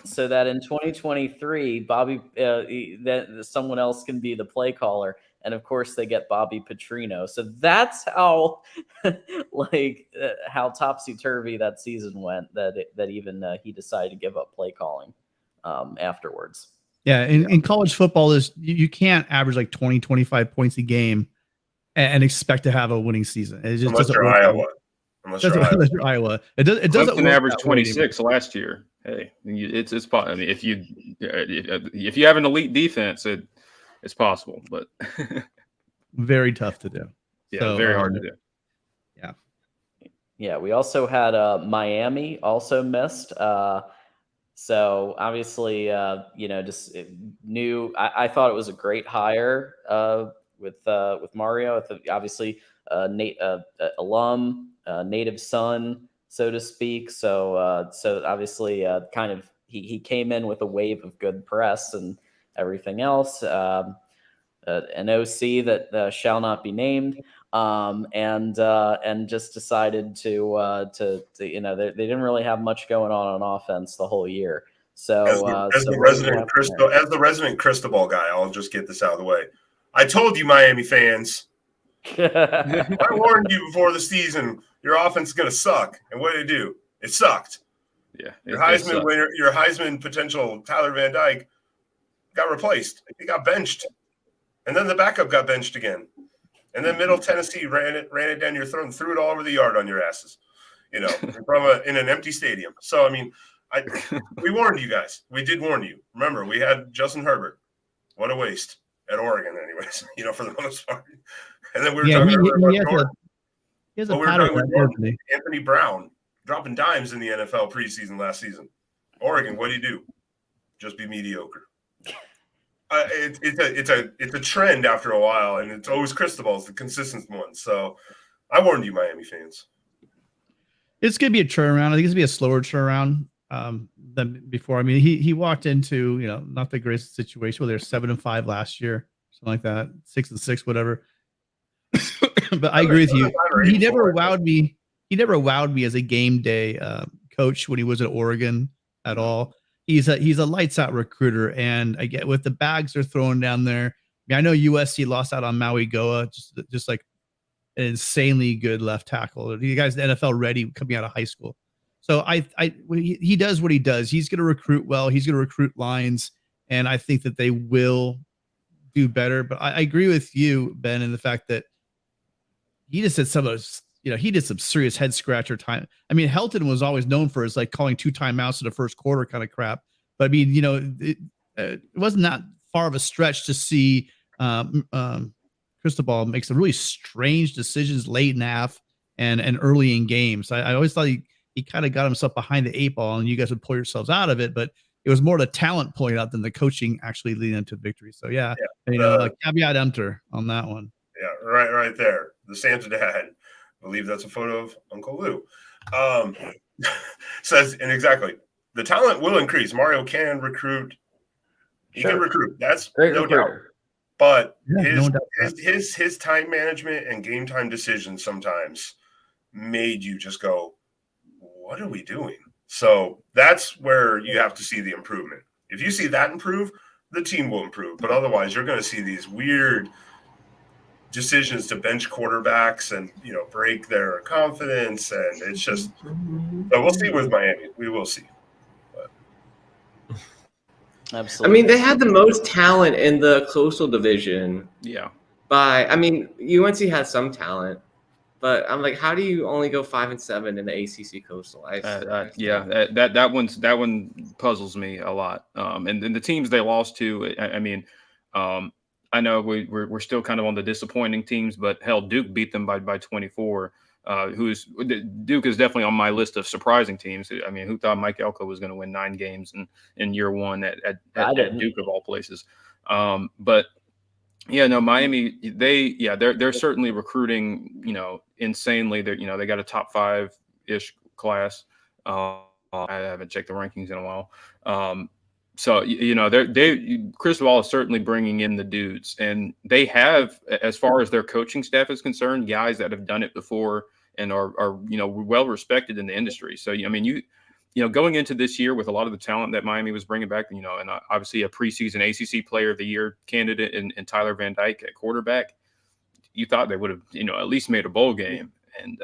so that in 2023, that someone else can be the play caller. And of course, they get Bobby Petrino. So that's how, how topsy turvy that season went. That even he decided to give up play calling afterwards. Yeah, in college football, you can't average like 20, 25 points a game and expect to have a winning season. It just unless you're Iowa. Unless you're Iowa. It doesn't Clemson average 26 last year. Hey, it's possible. I mean, if you have an elite defense, it's possible, but very tough to do. Yeah, so, very hard to do. Yeah. Yeah, we also had Miami also missed. So obviously, just new. I thought it was a great hire with Mario. Obviously, alum, native son, so to speak. So obviously, kind of he came in with a wave of good press and everything else. An OC that shall not be named. And just decided to they didn't really have much going on offense the whole year. So as the resident Cristobal guy, I'll just get this out of the way. I told you, Miami fans. I warned you before the season. Your offense is going to suck, and what did it do? It sucked. Yeah, your Heisman winner, your Heisman potential, Tyler Van Dyke, got replaced. He got benched, and then the backup got benched again. And then Middle Tennessee ran it down your throat and threw it all over the yard on your asses, in an empty stadium. So, I mean, we warned you guys. We did warn you. Remember, we had Justin Herbert. What a waste at Oregon, anyways, for the most part. And then we were talking about Jordan. Anthony Brown dropping dimes in the NFL preseason last season. Oregon, what do you do? Just be mediocre. It's a trend after a while, and it's always Cristobal's the consistent one. So I warned you, Miami fans. It's going to be a turnaround. I think it's going to be a slower turnaround than before. I mean, he walked into not the greatest situation. Well, they're 7-5 last year, something like that, 6-6, whatever. But I agree with you. He never wowed me. He never wowed me as a game day coach when he was at Oregon at all. He's a lights out recruiter, and I get with the bags they're throwing down there. I know USC lost out on Maui Goa, just like an insanely good left tackle. You guys, NFL ready coming out of high school. So he does what he does. He's going to recruit well. He's going to recruit lines, and I think that they will do better. But I agree with you, Ben, in the fact that he just said some of those. He did some serious head scratcher time. I mean, Helton was always known for his calling 2 timeouts in the first quarter kind of crap. But I mean, it wasn't that far of a stretch to see Cristobal make some really strange decisions late in half and early in games. I always thought he kind of got himself behind the 8 ball, and you guys would pull yourselves out of it. But it was more the talent pulling out than the coaching actually leading into victory. So caveat emptor on that one. Yeah, right there. The Santa dad. I believe that's a photo of Uncle Lou. Says, and exactly, the talent will increase. Mario can recruit. He can recruit. That's great no recruiter. doubt. But Yeah, his time management and game time decisions sometimes made you just go, what are we doing? So that's where you have to see the improvement. If you see that improve, the team will improve. But otherwise, you're going to see these weird decisions to bench quarterbacks and break their confidence, and it's just so we'll see with Miami. We will see. But. Absolutely. I mean, they had the most talent in the Coastal Division. Yeah. UNC had some talent, But I'm like, how do you only go 5-7 in the ACC Coastal? That one puzzles me a lot. And then the teams they lost to, I know we're still kind of on the disappointing teams, but hell, Duke beat them by 24. Duke is definitely on my list of surprising teams. I mean, who thought Mike Elko was going to win 9 games in year one at Duke of all places? But yeah, no, Miami, they're certainly recruiting, insanely. They got a top 5-ish class. I haven't checked the rankings in a while. So, Cristobal is certainly bringing in the dudes, and they have, as far as their coaching staff is concerned, guys that have done it before and are well respected in the industry. So, going into this year with a lot of the talent that Miami was bringing back, and obviously a preseason ACC Player of the Year candidate in Tyler Van Dyke at quarterback, you thought they would have, at least made a bowl game, and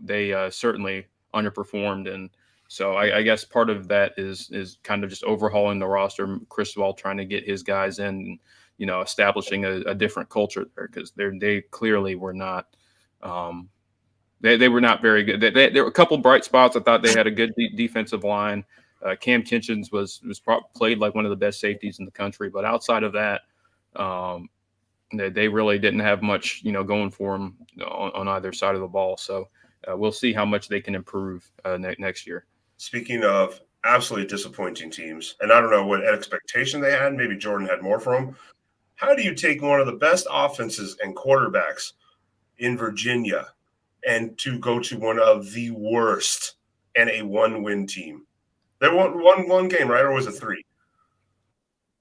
they certainly underperformed. And so I guess part of that is kind of just overhauling the roster, Cristobal trying to get his guys in, establishing a different culture there, because they clearly were not. They were not very good. There were a couple bright spots. I thought they had a good defensive line. Cam Kinchins played like one of the best safeties in the country. But outside of that, they really didn't have much, going for them on either side of the ball. So we'll see how much they can improve next year. Speaking of absolutely disappointing teams, and I don't know what expectation they had. Maybe Jordan had more for them. How do you take one of the best offenses and quarterbacks in Virginia and to go to one of the worst and a 1-win team? They won one game, right? Or was it 3?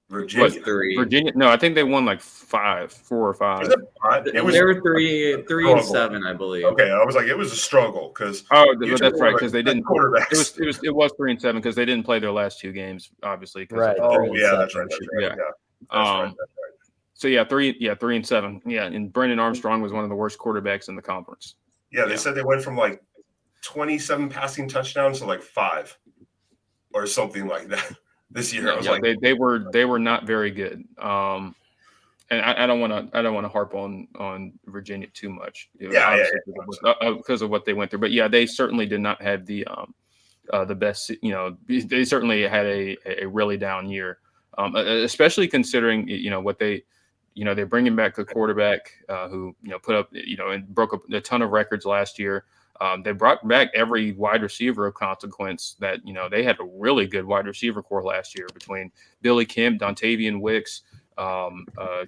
Virginia. No, I think they won like 4 or 5. They were 3-7, I believe. Okay, I was like, it was a struggle because that's right, because they didn't. It was 3-7 because they didn't play their last 2 games, obviously. Right. Oh yeah, that's right. Yeah. So 3-7. Yeah, and Brendan Armstrong was one of the worst quarterbacks in the conference. Yeah, they said they went from like 27 passing touchdowns to like 5 or something like that this year. They were not very good. And I don't want to harp on Virginia too much. Because of what they went through. But yeah, they certainly did not have the best. They certainly had a really down year, especially considering what they. They're bringing back a quarterback who, put up, and broke up a ton of records last year. They brought back every wide receiver of consequence that, they had a really good wide receiver core last year between Billy Kemp, Dontavian Wicks,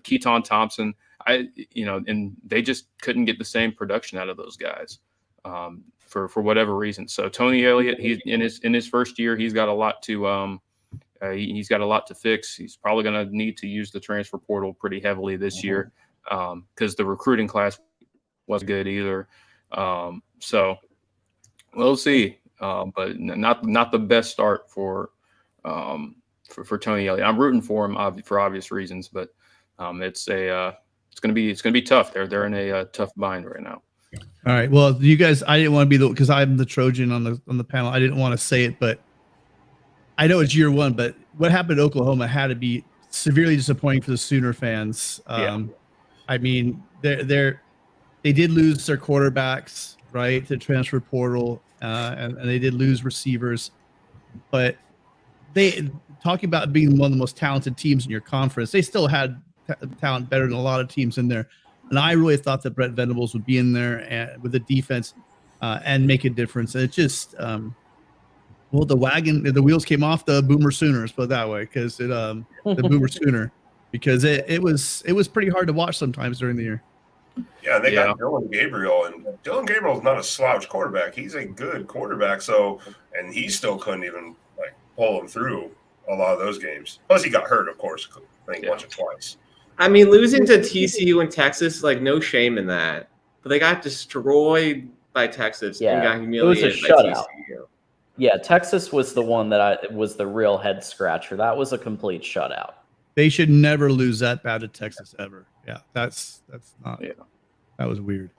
Keaton Thompson. And they just couldn't get the same production out of those guys for whatever reason. So Tony Elliott, he's in his first year, he's got a lot to he's got a lot to fix. He's probably going to need to use the transfer portal pretty heavily this year because the recruiting class wasn't good either. So we'll see, but not the best start for Tony Elliott. I'm rooting for him for obvious reasons, but it's going to be tough. They're in a tough bind right now. All right. Well, you guys, I didn't want to be because I'm the Trojan on the panel. I didn't want to say it, but I know it's year one, but what happened to Oklahoma had to be severely disappointing for the Sooner fans. I mean, they did lose their quarterbacks, right, to transfer portal, and they did lose receivers. But they talking about being one of the most talented teams in your conference, they still had talent better than a lot of teams in there. And I really thought that Brett Venables would be in there with the defense and make a difference. And it just well, the wheels came off the Boomer Sooners, put it that way, because the Boomer Sooner, because it was pretty hard to watch sometimes during the year. Yeah, they got Dylan Gabriel, and Dylan Gabriel is not a slouch quarterback. He's a good quarterback. So, and he still couldn't even pull him through a lot of those games. Plus, he got hurt, of course, I think once or twice. I mean, losing to TCU and Texas, no shame in that. But they got destroyed by Texas and got humiliated it was a shutout. by TCU. Yeah, Texas was the one that was the real head scratcher. That was a complete shutout. They should never lose that bad to Texas ever. Yeah, that's not. Yeah, that was weird.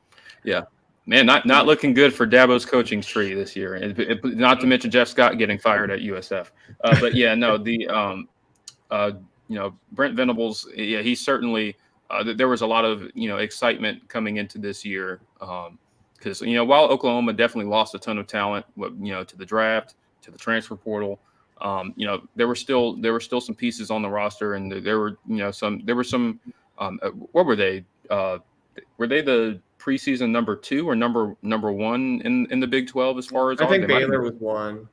Yeah, man, not looking good for Dabo's coaching tree this year. Not to mention Jeff Scott getting fired at USF. But yeah, no, Brent Venables. Yeah, he certainly. There was a lot of excitement coming into this year. because while Oklahoma definitely lost a ton of talent, to the draft, to the transfer portal, there were still some pieces on the roster, and there were some. What were they? Were they the preseason number 2 or number 1 in the Big 12 as far as I think Baylor was 1.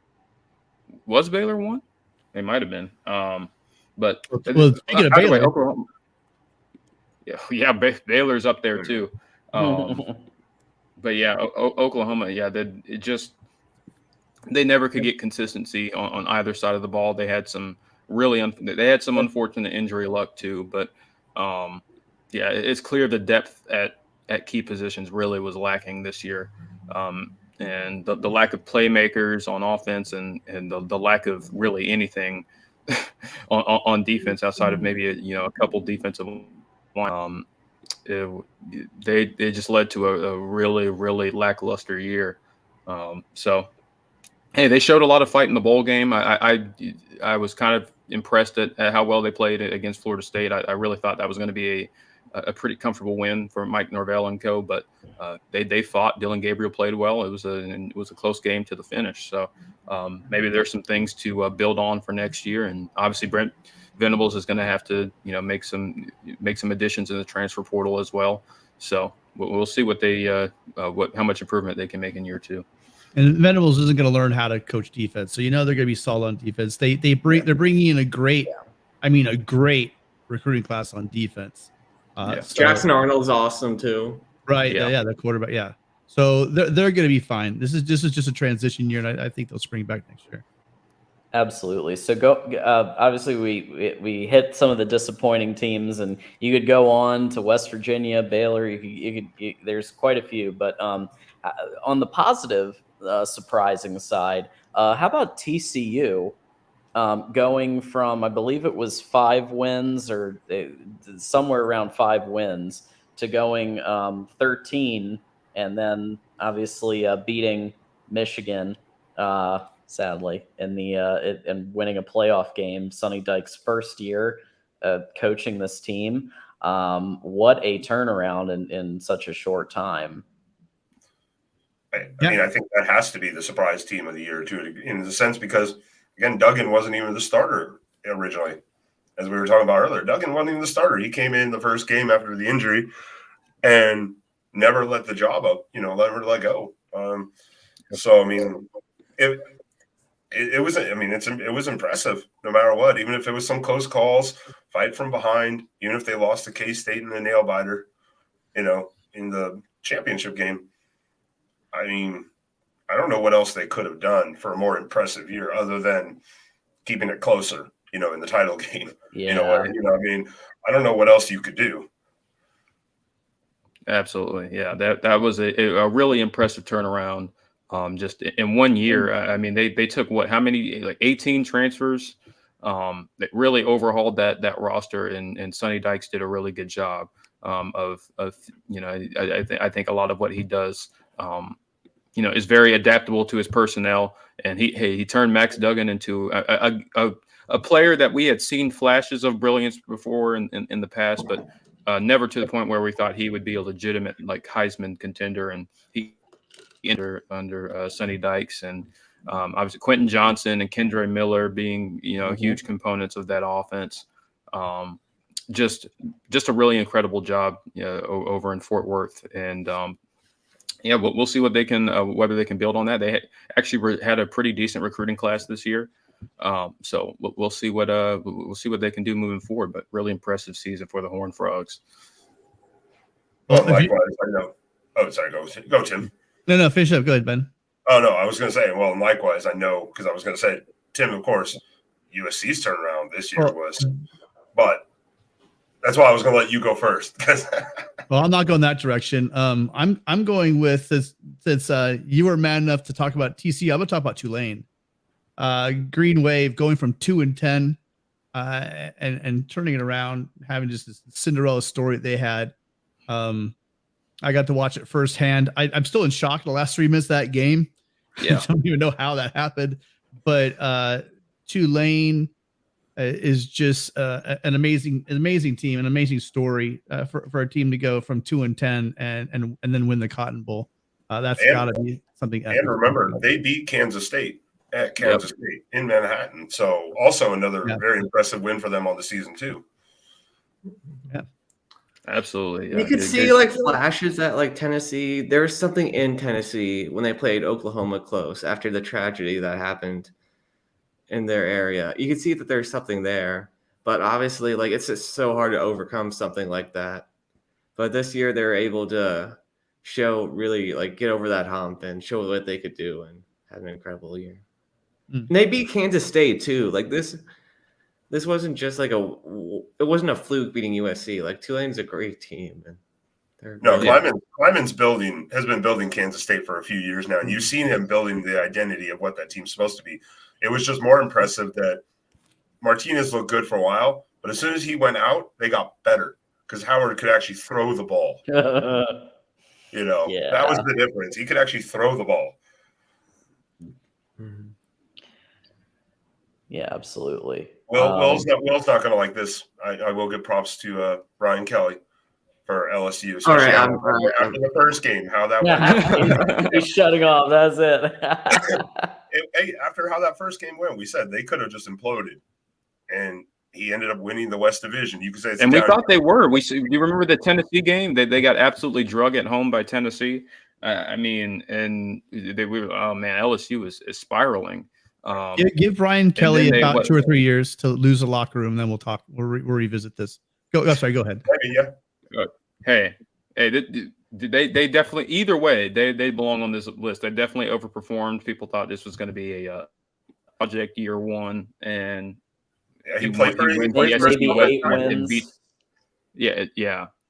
Was Baylor 1? They might have been. But well, speaking of Baylor, way, Oklahoma, Baylor's up there too. But yeah, Oklahoma, they never could get consistency on either side of the ball. They had some unfortunate injury luck too. But it's clear the depth at key positions really was lacking this year. And the lack of playmakers on offense and the lack of really anything on defense outside of maybe a couple defensive line, they just led to a really, really lackluster year. So hey, they showed a lot of fight in the bowl game. I was kind of impressed at how well they played against Florida State. I really thought that was going to be a pretty comfortable win for Mike Norvell and co. But they fought. Dylan Gabriel played well. It was a close game to the finish. So maybe there's some things to build on for next year. And obviously Brent Venables is going to have to make some additions in the transfer portal as well. So we'll see what how much improvement they can make in year 2. And Venables isn't going to learn how to coach defense, so they're going to be solid on defense. They're bringing in a great recruiting class on defense. Jackson Arnold's awesome too. Right? Yeah, the quarterback. Yeah, so they're going to be fine. This is just a transition year, and I think they'll spring back next year. Absolutely. So obviously we hit some of the disappointing teams, and you could go on to West Virginia, Baylor. There's quite a few, but on the positive, surprising side, how about TCU going from, I believe it was 5 wins or somewhere around 5 wins to going 13, and then obviously beating Michigan. Sadly, in and winning a playoff game, Sonny Dykes' first year coaching this team. What a turnaround in such a short time. I mean, I think that has to be the surprise team of the year, too, in the sense because, again, Duggan wasn't even the starter originally, as we were talking about earlier. Duggan wasn't even the starter. He came in the first game after the injury and never let the job up, never let go. So, I mean, it was impressive no matter what, even if it was some close calls, fight from behind, even if they lost to K-State in the nail biter, in the championship game. I mean, I don't know what else they could have done for a more impressive year other than keeping it closer, in the title game. Yeah. I mean, I don't know what else you could do. Absolutely. Yeah. That was a really impressive turnaround. Just in 1 year. I mean, they took how many, like 18 transfers that really overhauled that roster, and Sonny Dykes did a really good job I think a lot of what he does, is very adaptable to his personnel. And he turned Max Duggan into a player that we had seen flashes of brilliance before in the past, but never to the point where we thought he would be a legitimate Heisman contender. And he under Sonny Dykes, and obviously Quentin Johnson and Kendre Miller being huge components of that offense. Just a really incredible job over in Fort Worth, and we'll see what they can whether they can build on that. They actually had a pretty decent recruiting class this year, so we'll see what they can do moving forward. But really impressive season for the Horned Frogs. Well, likewise, I know. Oh, sorry, go Tim. No, finish up. Go ahead, Ben. Oh, no, I was going to say, well, likewise, I know, because I was going to say, Tim, of course, USC's turnaround this year was, but that's why I was going to let you go first. Well, I'm not going that direction. I'm going with since you were mad enough to talk about TCU, I'm going to talk about Tulane. Green Wave going from 2-10 and turning it around, having just this Cinderella story that they had. I got to watch it firsthand. I'm still in shock the last 3 minutes of that game. Yeah. I don't even know how that happened. But Tulane is just an amazing team, an amazing story for a team to go from 2-10 and then win the Cotton Bowl. That's And- got to be something epic. And remember, they beat Kansas State at Kansas State in Manhattan. So also another very impressive win for them on the season too. Yeah. Absolutely. You could see like flashes at like Tennessee. There was something in Tennessee when they played Oklahoma close after the tragedy that happened in their area. You could see that there's something there, but obviously like it's just so hard to overcome something like that. But this year they're able to show really like get over that hump and show what they could do and had an incredible year. And they beat Kansas State too. Like this wasn't just like it wasn't a fluke beating USC. Like Tulane's a great team, and Kleiman's has been building Kansas State for a few years now, and you've seen him building the identity of what that team's supposed to be. It was just more impressive that Martinez looked good for a while, but as soon as he went out, they got better because Howard could actually throw the ball. That was the difference. He could actually throw the ball. Yeah, absolutely. Will's not going to like this. I will give props to Brian Kelly for LSU. Especially after the first game, how that went. He's shutting off. That's it. After how that first game went, we said they could have just imploded, and he ended up winning the West Division. You could say, and we thought they were. You remember the Tennessee game? They got absolutely drug at home by Tennessee. LSU is spiraling. Give Brian Kelly about 2 or 3 years to lose the locker room, then we'll talk. We'll revisit this. Go ahead. Hey, they definitely, either way, they belong on this list. They definitely overperformed. People thought this was going to be a project year one, and he played for maybe 8 wins.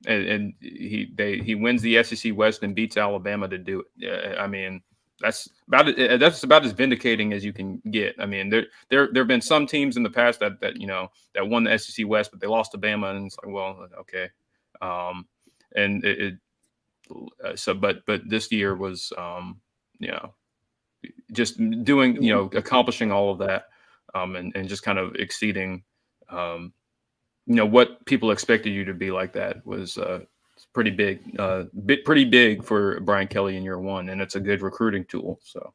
And he wins the SEC West and beats Alabama to do it. Yeah, I mean, that's about as vindicating as you can get. I mean, there have been some teams in the past that won the SEC West, but they lost to Bama, and it's like, well, okay. But this year was just doing accomplishing all of that, and just kind of exceeding what people expected you to be like. That was pretty big for Brian Kelly in year one, and it's a good recruiting tool. So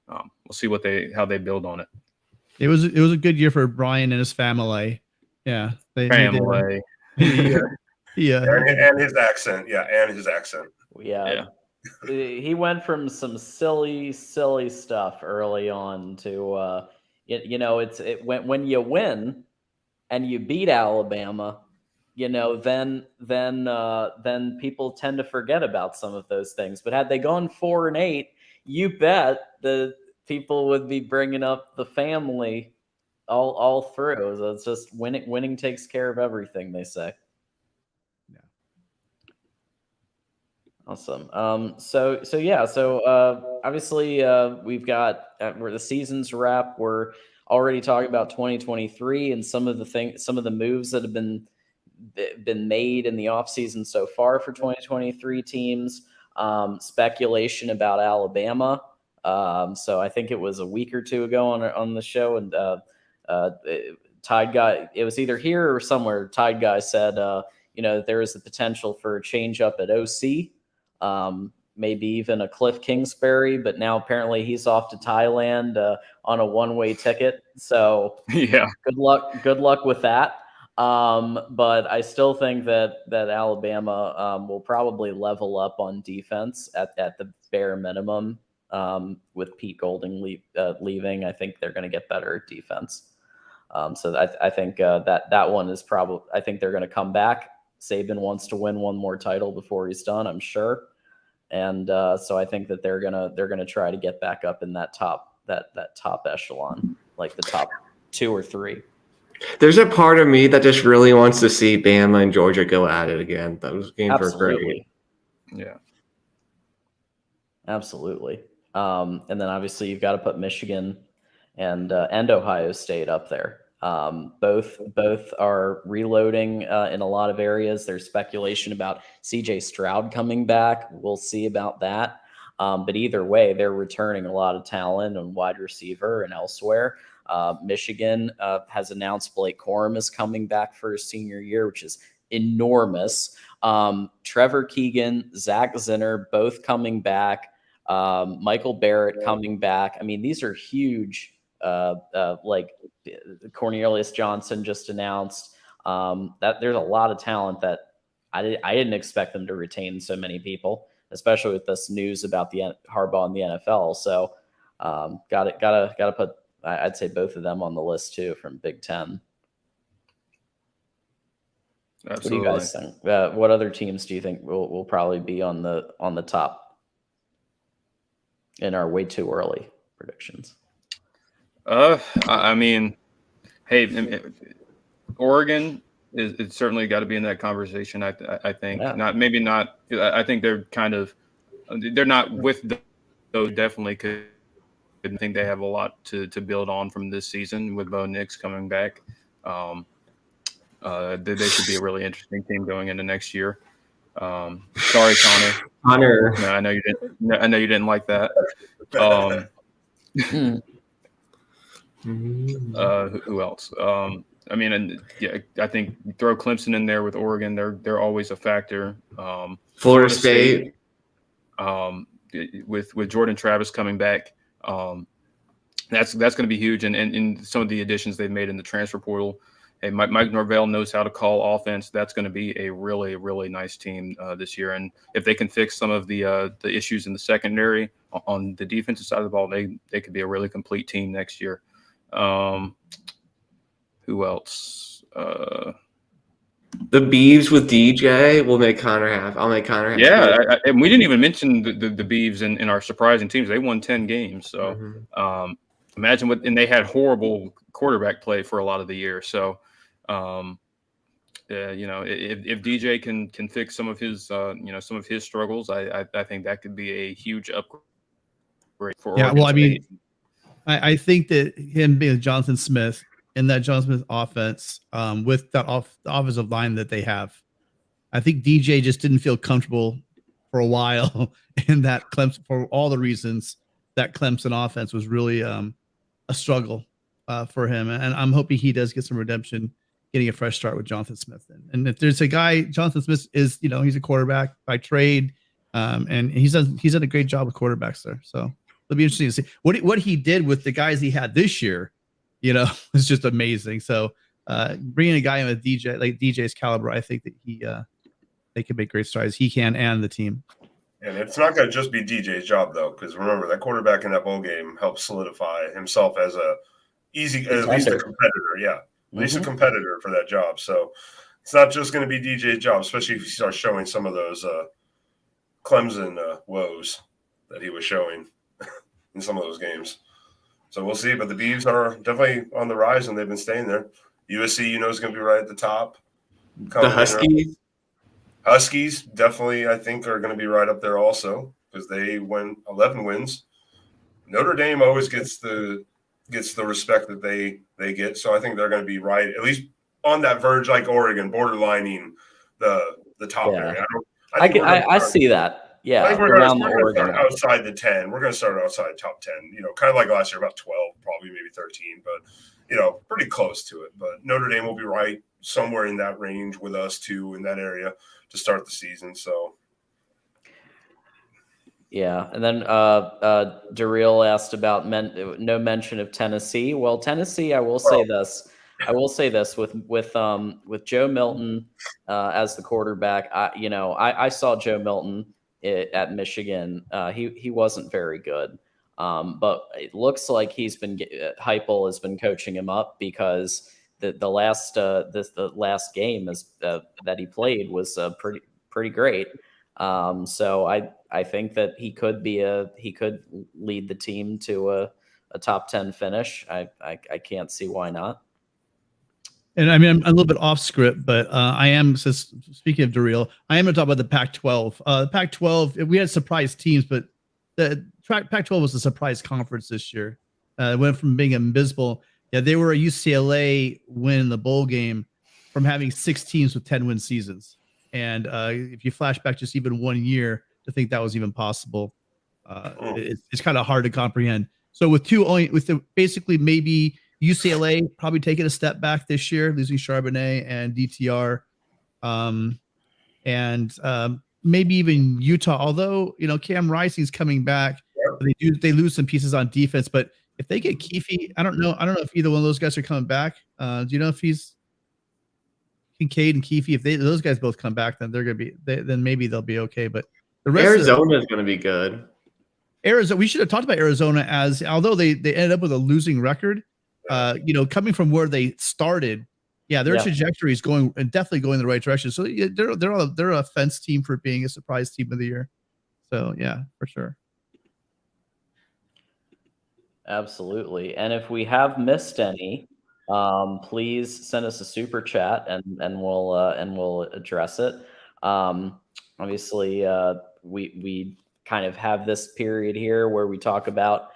we'll see how they build on it. It was a good year for Brian and his family. Yeah, and his accent. Yeah. He went from some silly stuff early on to when you win and you beat Alabama, then people tend to forget about some of those things. But had they gone 4-8, you bet the people would be bringing up the family all through. So it's just winning takes care of everything, they say. Yeah. Awesome. So obviously we've got where the season's wrap. We're already talking about 2023 and some of the moves that have been made in the offseason so far for 2023 teams. Speculation about Alabama. So I think it was a week or two ago on the show, and Tide Guy, it was either here or somewhere, Tide Guy said there is the potential for a change up at OC. Maybe even a Cliff Kingsbury, but now apparently he's off to Thailand on a one-way ticket. So yeah, good luck with that. But I still think that Alabama will probably level up on defense at the bare minimum. With Pete Golding leaving, I think they're going to get better at defense. So I think that one is probably. I think they're going to come back. Saban wants to win one more title before he's done, I'm sure. And so I think that they're gonna try to get back up in that top echelon, like the top 2 or 3. There's a part of me that just really wants to see Bama and Georgia go at it again. Those games were great. Yeah, absolutely. And then obviously you've got to put Michigan and Ohio State up there. Both are reloading in a lot of areas. There's speculation about CJ Stroud coming back. We'll see about that. But either way, they're returning a lot of talent on wide receiver and elsewhere. Michigan has announced Blake Corum is coming back for his senior year, which is enormous. Trevor Keegan, Zach Zinner, both coming back. Michael Barrett coming back. I mean, these are huge. Like Cornelius Johnson just announced that there's a lot of talent that I didn't expect them to retain so many people, especially with this news about the Harbaugh in the NFL. So gotta put, I'd say, both of them on the list too from Big Ten. Absolutely. What do you guys think? What other teams do you think will probably be on the top in our way too early predictions? I mean, hey, Oregon is certainly got to be in that conversation. I think maybe not. I think they're not with those. Definitely could. I think they have a lot to build on from this season with Bo Nix coming back. They should be a really interesting team going into next year. Sorry, Connor. No, I know you didn't. I know you didn't like that. Who else? I mean, I think you throw Clemson in there with Oregon. They're always a factor. Florida State. With Jordan Travis coming back, that's going to be huge. And in some of the additions they've made in the transfer portal. Hey, Mike Norvell knows how to call offense. That's going to be a really, really nice team this year. And if they can fix some of the issues in the secondary on the defensive side of the ball, they could be a really complete team next year. Who else? The Beavs with DJ will make Connor happy. I'll make Connor happy. Yeah, and we didn't even mention the Beavs in our surprising teams. They won 10 games. So imagine and they had horrible quarterback play for a lot of the year. So, if DJ can fix some of his, some of his struggles, I think that could be a huge upgrade for Oregon. Yeah, well, I mean, I think that him being Jonathan Smith and that Jonathan Smith offense, with that the offensive line that they have, I think DJ just didn't feel comfortable for a while in that Clemson, for all the reasons that Clemson offense was really a struggle for him. And I'm hoping he does get some redemption, getting a fresh start with Jonathan Smith. And if there's a guy, Jonathan Smith is, he's a quarterback by trade, and he's done a great job with quarterbacks there. So it'll be interesting to see what he did with the guys he had this year. It's just amazing. So bringing a guy in with DJ, like DJ's caliber, I think that they can make great strides. He can, and the team. And it's not going to just be DJ's job, though, because remember, that quarterback in that bowl game helped solidify himself as at least a competitor. Yeah, at least a competitor for that job. So it's not just going to be DJ's job, especially if he starts showing some of those Clemson woes that he was showing in some of those games. So we'll see. But the Beavs are definitely on the rise, and they've been staying there. USC, is going to be right at the top. The Huskies. Huskies definitely, I think, are going to be right up there also because they win 11 wins. Notre Dame always gets the respect that they get, so I think they're going to be right, at least on that verge, like Oregon, borderlining the top area. I see that. Yeah, I think we're going to start outside the 10. We're going to start outside top 10. Kind of like last year, about 12, probably maybe 13, but pretty close to it. But Notre Dame will be right somewhere in that range with us too, in that area, to start the season. So yeah. And then Darrell asked about no mention of Tennessee. Well, Tennessee, I will say this with Joe Milton as the quarterback. I saw Joe Milton at Michigan. He wasn't very good, but it looks like Heupel has been coaching him up because the last game that he played was pretty great. So I think that he could lead the team to a top 10 finish. I can't see why not. And I mean, I'm a little bit off script, but I am, speaking of Darrell, I am going to talk about the Pac-12. The Pac-12, we had surprise teams, but the Pac-12 was a surprise conference this year. It went from being invisible. Yeah, they were a UCLA win in the bowl game from having 6 teams with 10-win seasons. And if you flash back just even 1 year to think that was even possible, it's kind of hard to comprehend. So basically maybe UCLA probably taking a step back this year, losing Charbonnet and DTR, and maybe even Utah. Although Cam Rising's coming back, They lose some pieces on defense, but if they get Keefe, I don't know if either one of those guys are coming back. Do you know if he's Kincaid and Keefe? If those guys both come back, then then maybe they'll be okay. But the rest Arizona is going to be good. Arizona, we should have talked about Arizona as although they ended up with a losing record. Coming from where they started, their trajectory is definitely going in the right direction. So they're a fence team for being a surprise team of the year. So yeah, for sure. Absolutely. And if we have missed any, please send us a super chat and we'll address it. Obviously, we kind of have this period here where we talk about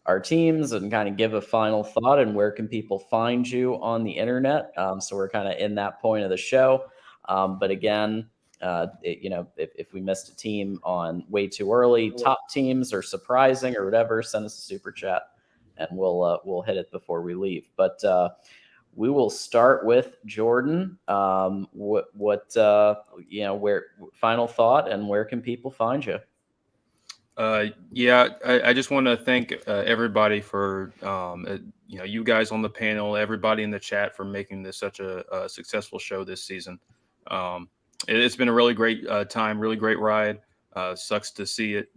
our teams and kind of give a final thought and where can people find you on the internet. So we're kind of in that point of the show. But again, if we missed a team on way too early, top teams or surprising or whatever, send us a super chat and we'll hit it before we leave. But we will start with Jordan. Where final thought and where can people find you? I just want to thank everybody for you guys on the panel, everybody in the chat for making this such a successful show this season. It's been a really great time, really great ride. Sucks to see it.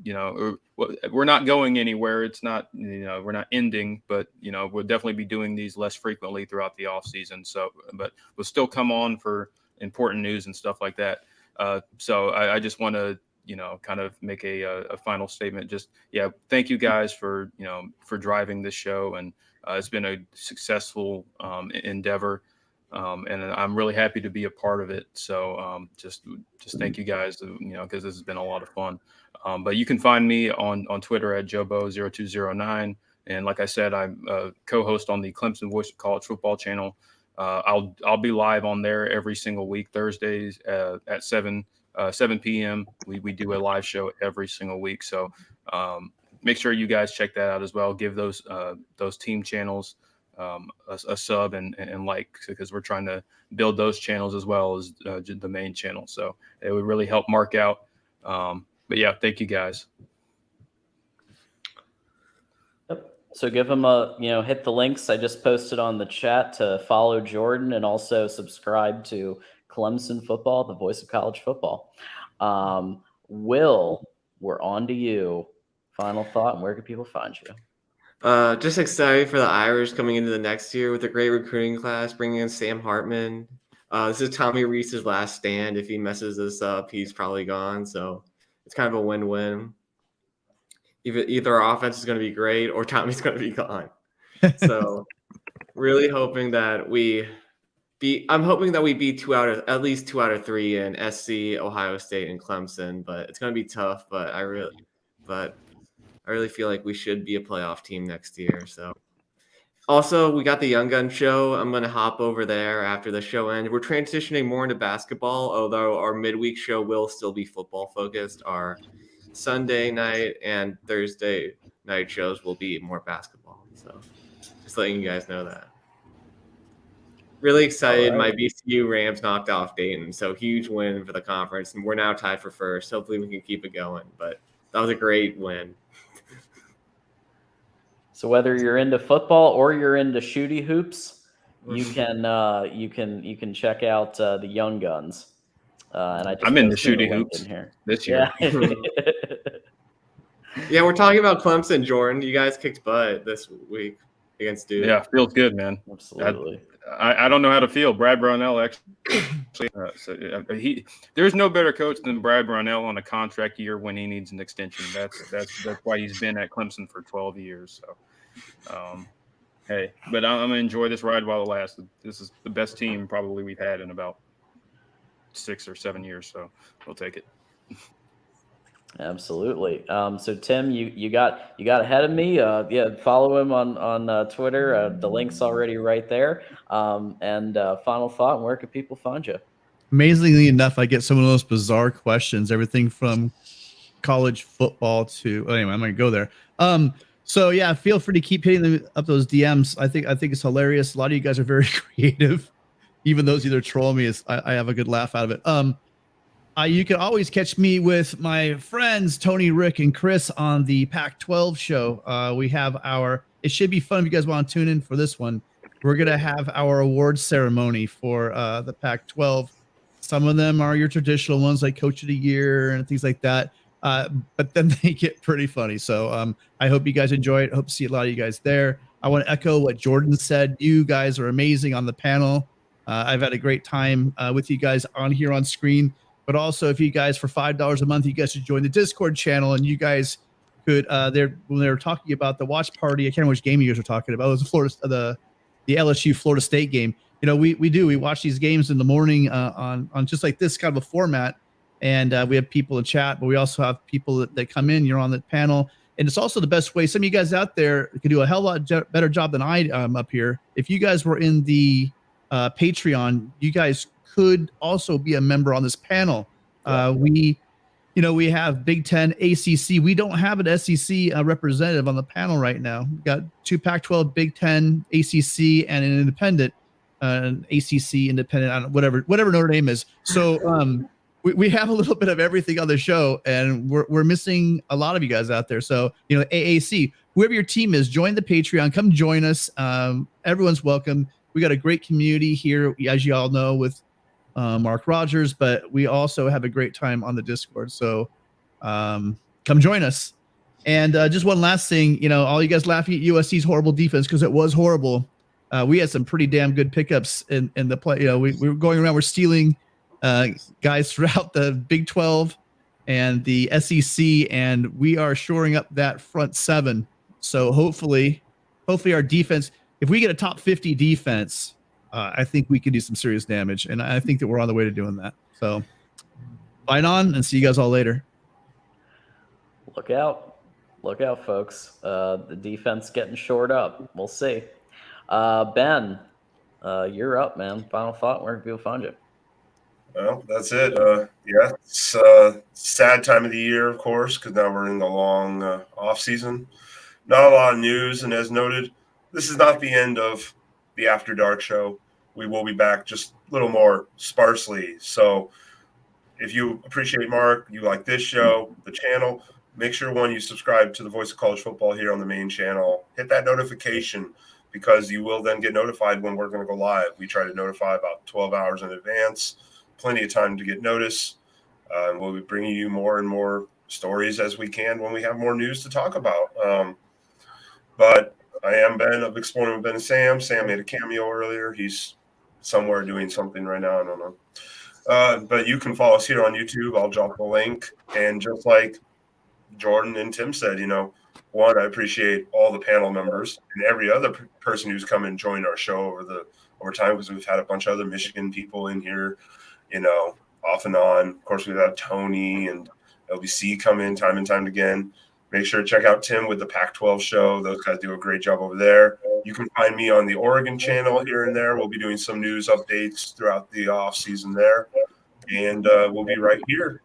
We're not going anywhere. It's not, we're not ending, but we'll definitely be doing these less frequently throughout the off season. So, but we'll still come on for important news and stuff like that. So I just want to, kind of make a final statement. Just, thank you guys for driving this show. And it's been a successful endeavor. And I'm really happy to be a part of it. So just thank you guys, because this has been a lot of fun. But you can find me on Twitter at Jobo0209. And like I said, I'm a co-host on the Clemson Voice of College Football channel. I'll be live on there every single week, Thursdays at 7 p.m. We do a live show every single week. So make sure you guys check that out as well. Give those team channels a sub and like, because we're trying to build those channels as well as the main channel. So it would really help Mark out. But thank you guys. Yep. So give them hit the links I just posted on the chat to follow Jordan and also subscribe to Clemson Football, the voice of college football. Will, we're on to you. Final thought, and where can people find you? Just excited for the Irish coming into the next year with a great recruiting class, bringing in Sam Hartman. This is Tommy Reese's last stand. If he messes this up, he's probably gone. So it's kind of a win-win. Either our offense is going to be great or Tommy's going to be gone. So really hoping that I'm hoping that we beat at least 2 out of 3 in SC, Ohio State, and Clemson. But it's going to be tough. But I really feel like we should be a playoff team next year. So also we got the Young Gun show. I'm going to hop over there after the show ends. We're transitioning more into basketball, although our midweek show will still be football focused. Our Sunday night and Thursday night shows will be more basketball. So just letting you guys know that. Really excited. Right. My VCU Rams knocked off Dayton. So huge win for the conference. And we're now tied for first. Hopefully we can keep it going. But that was a great win. So whether you're into football or you're into shooty hoops, you can check out the Young Guns. And I'm in the shooty hoops in here this year. Yeah, we're talking about Clemson, Jordan. You guys kicked butt this week against Duke. Yeah, feels good, man. Absolutely. I don't know how to feel. Brad Brownell actually, there's no better coach than Brad Brownell on a contract year when he needs an extension. That's why he's been at Clemson for 12 years. So, hey, but I'm gonna enjoy this ride while it lasts. This is the best team probably we've had in about 6 or 7 years. So we'll take it. Absolutely. So Tim, you got ahead of me. Follow him on Twitter. The link's already right there. And final thought, where can people find you? Amazingly enough, I get some of those bizarre questions, everything from college football to anyway, I'm gonna go there. So yeah, feel free to keep hitting up those DMs. I think it's hilarious. A lot of you guys are very creative. Even those either troll me, I have a good laugh out of it. You can always catch me with my friends Tony, Rick, and Chris on the Pac-12 show. We have it should be fun if you guys want to tune in for this one. We're going to have our awards ceremony for the Pac-12. Some of them are your traditional ones like Coach of the Year and things like that. But then they get pretty funny. So I hope you guys enjoy it. I hope to see a lot of you guys there. I want to echo what Jordan said. You guys are amazing on the panel. I've had a great time with you guys on here on screen. But also, if you guys for $5 a month, you guys should join the Discord channel, and you guys could. When they were talking about the watch party, I can't remember which game you guys were talking about. It was the LSU Florida State game. You know, we watch these games in the morning on just like this kind of a format, and we have people in chat, but we also have people that come in. You're on the panel, and it's also the best way. Some of you guys out there could do a hell of a lot better job than I up here. If you guys were in the Patreon, you guys could also be a member on this panel. We have Big Ten, ACC. We don't have an SEC representative on the panel right now. We've got 2 Pac-12, Big Ten, ACC, and an independent, an ACC independent, whatever Notre Dame is. So we have a little bit of everything on the show, and we're missing a lot of you guys out there. So AAC, whoever your team is, join the Patreon. Come join us. Everyone's welcome. We got a great community here, as you all know, with Mark Rogers, but we also have a great time on the Discord. So come join us. And just one last thing, all you guys laughing at USC's horrible defense because it was horrible. We had some pretty damn good pickups in the play. We were going around, we're stealing guys throughout the Big 12 and the SEC, and we are shoring up that front seven. So hopefully our defense, if we get a top 50 defense, I think we can do some serious damage, and I think that we're on the way to doing that. So, fight on, and see you guys all later. Look out, folks. The defense getting shored up. We'll see. Ben, you're up, man. Final thought. Where can people find you? Well, that's it. It's a sad time of the year, of course, because now we're in the long off season. Not a lot of news, and as noted, this is not the end of the After Dark show. We will be back just a little more sparsely. So if you appreciate Mark, you like this show, the channel, make sure, you subscribe to the Voice of College Football here on the main channel. Hit that notification because you will then get notified when we're going to go live. We try to notify about 12 hours in advance, plenty of time to get notice. We'll be bringing you more and more stories as we can when we have more news to talk about. But I am Ben of Exploring with Ben and Sam. Sam made a cameo earlier. He's somewhere doing something right now. I don't know. But you can follow us here on YouTube. I'll drop the link. And just like Jordan and Tim said, I appreciate all the panel members and every other person who's come and joined our show over time, because we've had a bunch of other Michigan people in here, off and on. Of course, we've had Tony and LBC come in time and time again. Make sure to check out Tim with the Pac-12 show. Those guys do a great job over there. You can find me on the Oregon channel here and there. We'll be doing some news updates throughout the off season there, and we'll be right here.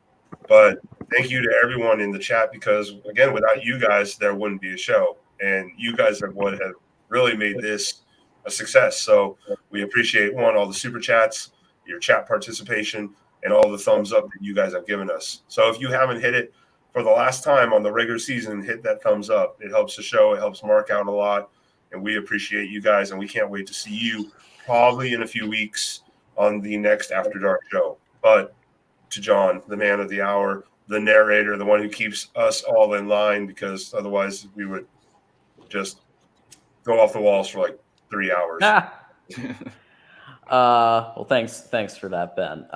But thank you to everyone in the chat, because again, without you guys, there wouldn't be a show, and you guys are what have really made this a success. So we appreciate all the super chats, your chat participation, and all the thumbs up that you guys have given us. So if you haven't hit it for the last time on the regular season, hit that thumbs up. It helps the show. It helps Mark out a lot. And we appreciate you guys. And we can't wait to see you probably in a few weeks on the next After Dark show. But to John, the man of the hour, the narrator, the one who keeps us all in line, because otherwise we would just go off the walls for like 3 hours. Well, thanks for that, Ben.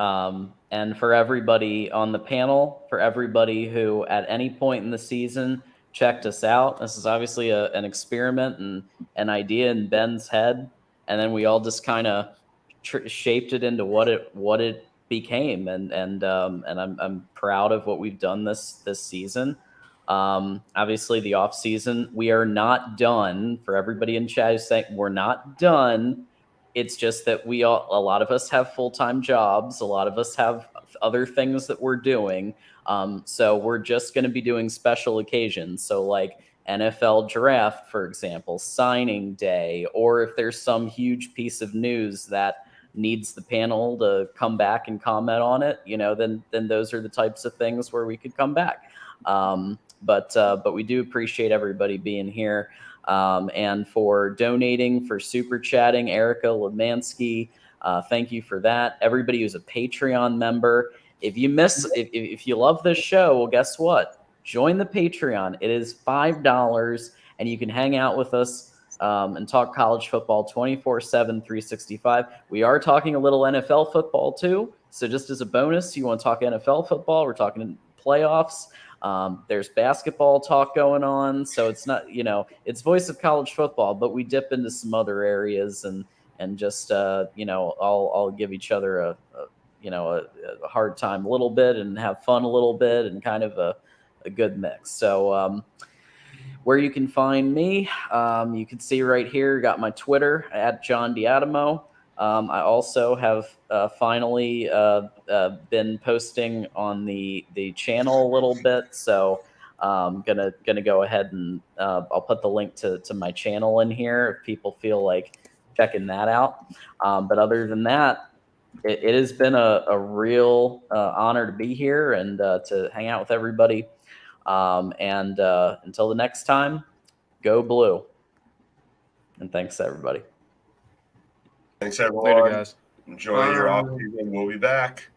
And for everybody on the panel, for everybody who at any point in the season checked us out, this is obviously an experiment and an idea in Ben's head, and then we all just kind of shaped it into what it became, and I'm proud of what we've done this season. Obviously, the off season, we are not done. For everybody in chat who's saying we're not done. It's just that a lot of us have full-time jobs. A lot of us have other things that we're doing. So we're just going to be doing special occasions. So like NFL draft, for example, signing day, or if there's some huge piece of news that needs the panel to come back and comment on it, then those are the types of things where we could come back. But we do appreciate everybody being here, and for donating, for super chatting, Erica Lemansky. Thank you for that. Everybody who's a Patreon member. If you love this show, well, guess what? Join the Patreon. It is $5, and you can hang out with us and talk college football 24/7, 365. We are talking a little NFL football too. So just as a bonus, you want to talk NFL football, we're talking playoffs. There's basketball talk going on. So it's not, it's voice of college football, but we dip into some other areas and just, I'll give each other a hard time a little bit and have fun a little bit and kind of a good mix. So where you can find me, you can see right here, got my Twitter at John Diadamo. I also have finally been posting on the channel a little bit. So I'm gonna go ahead and I'll put the link to my channel in here if people feel like checking that out. But other than that, it has been a real honor to be here and to hang out with everybody. And until the next time, go blue. And thanks everybody. Thanks everyone. Later, guys. Enjoy your off season. We'll be back.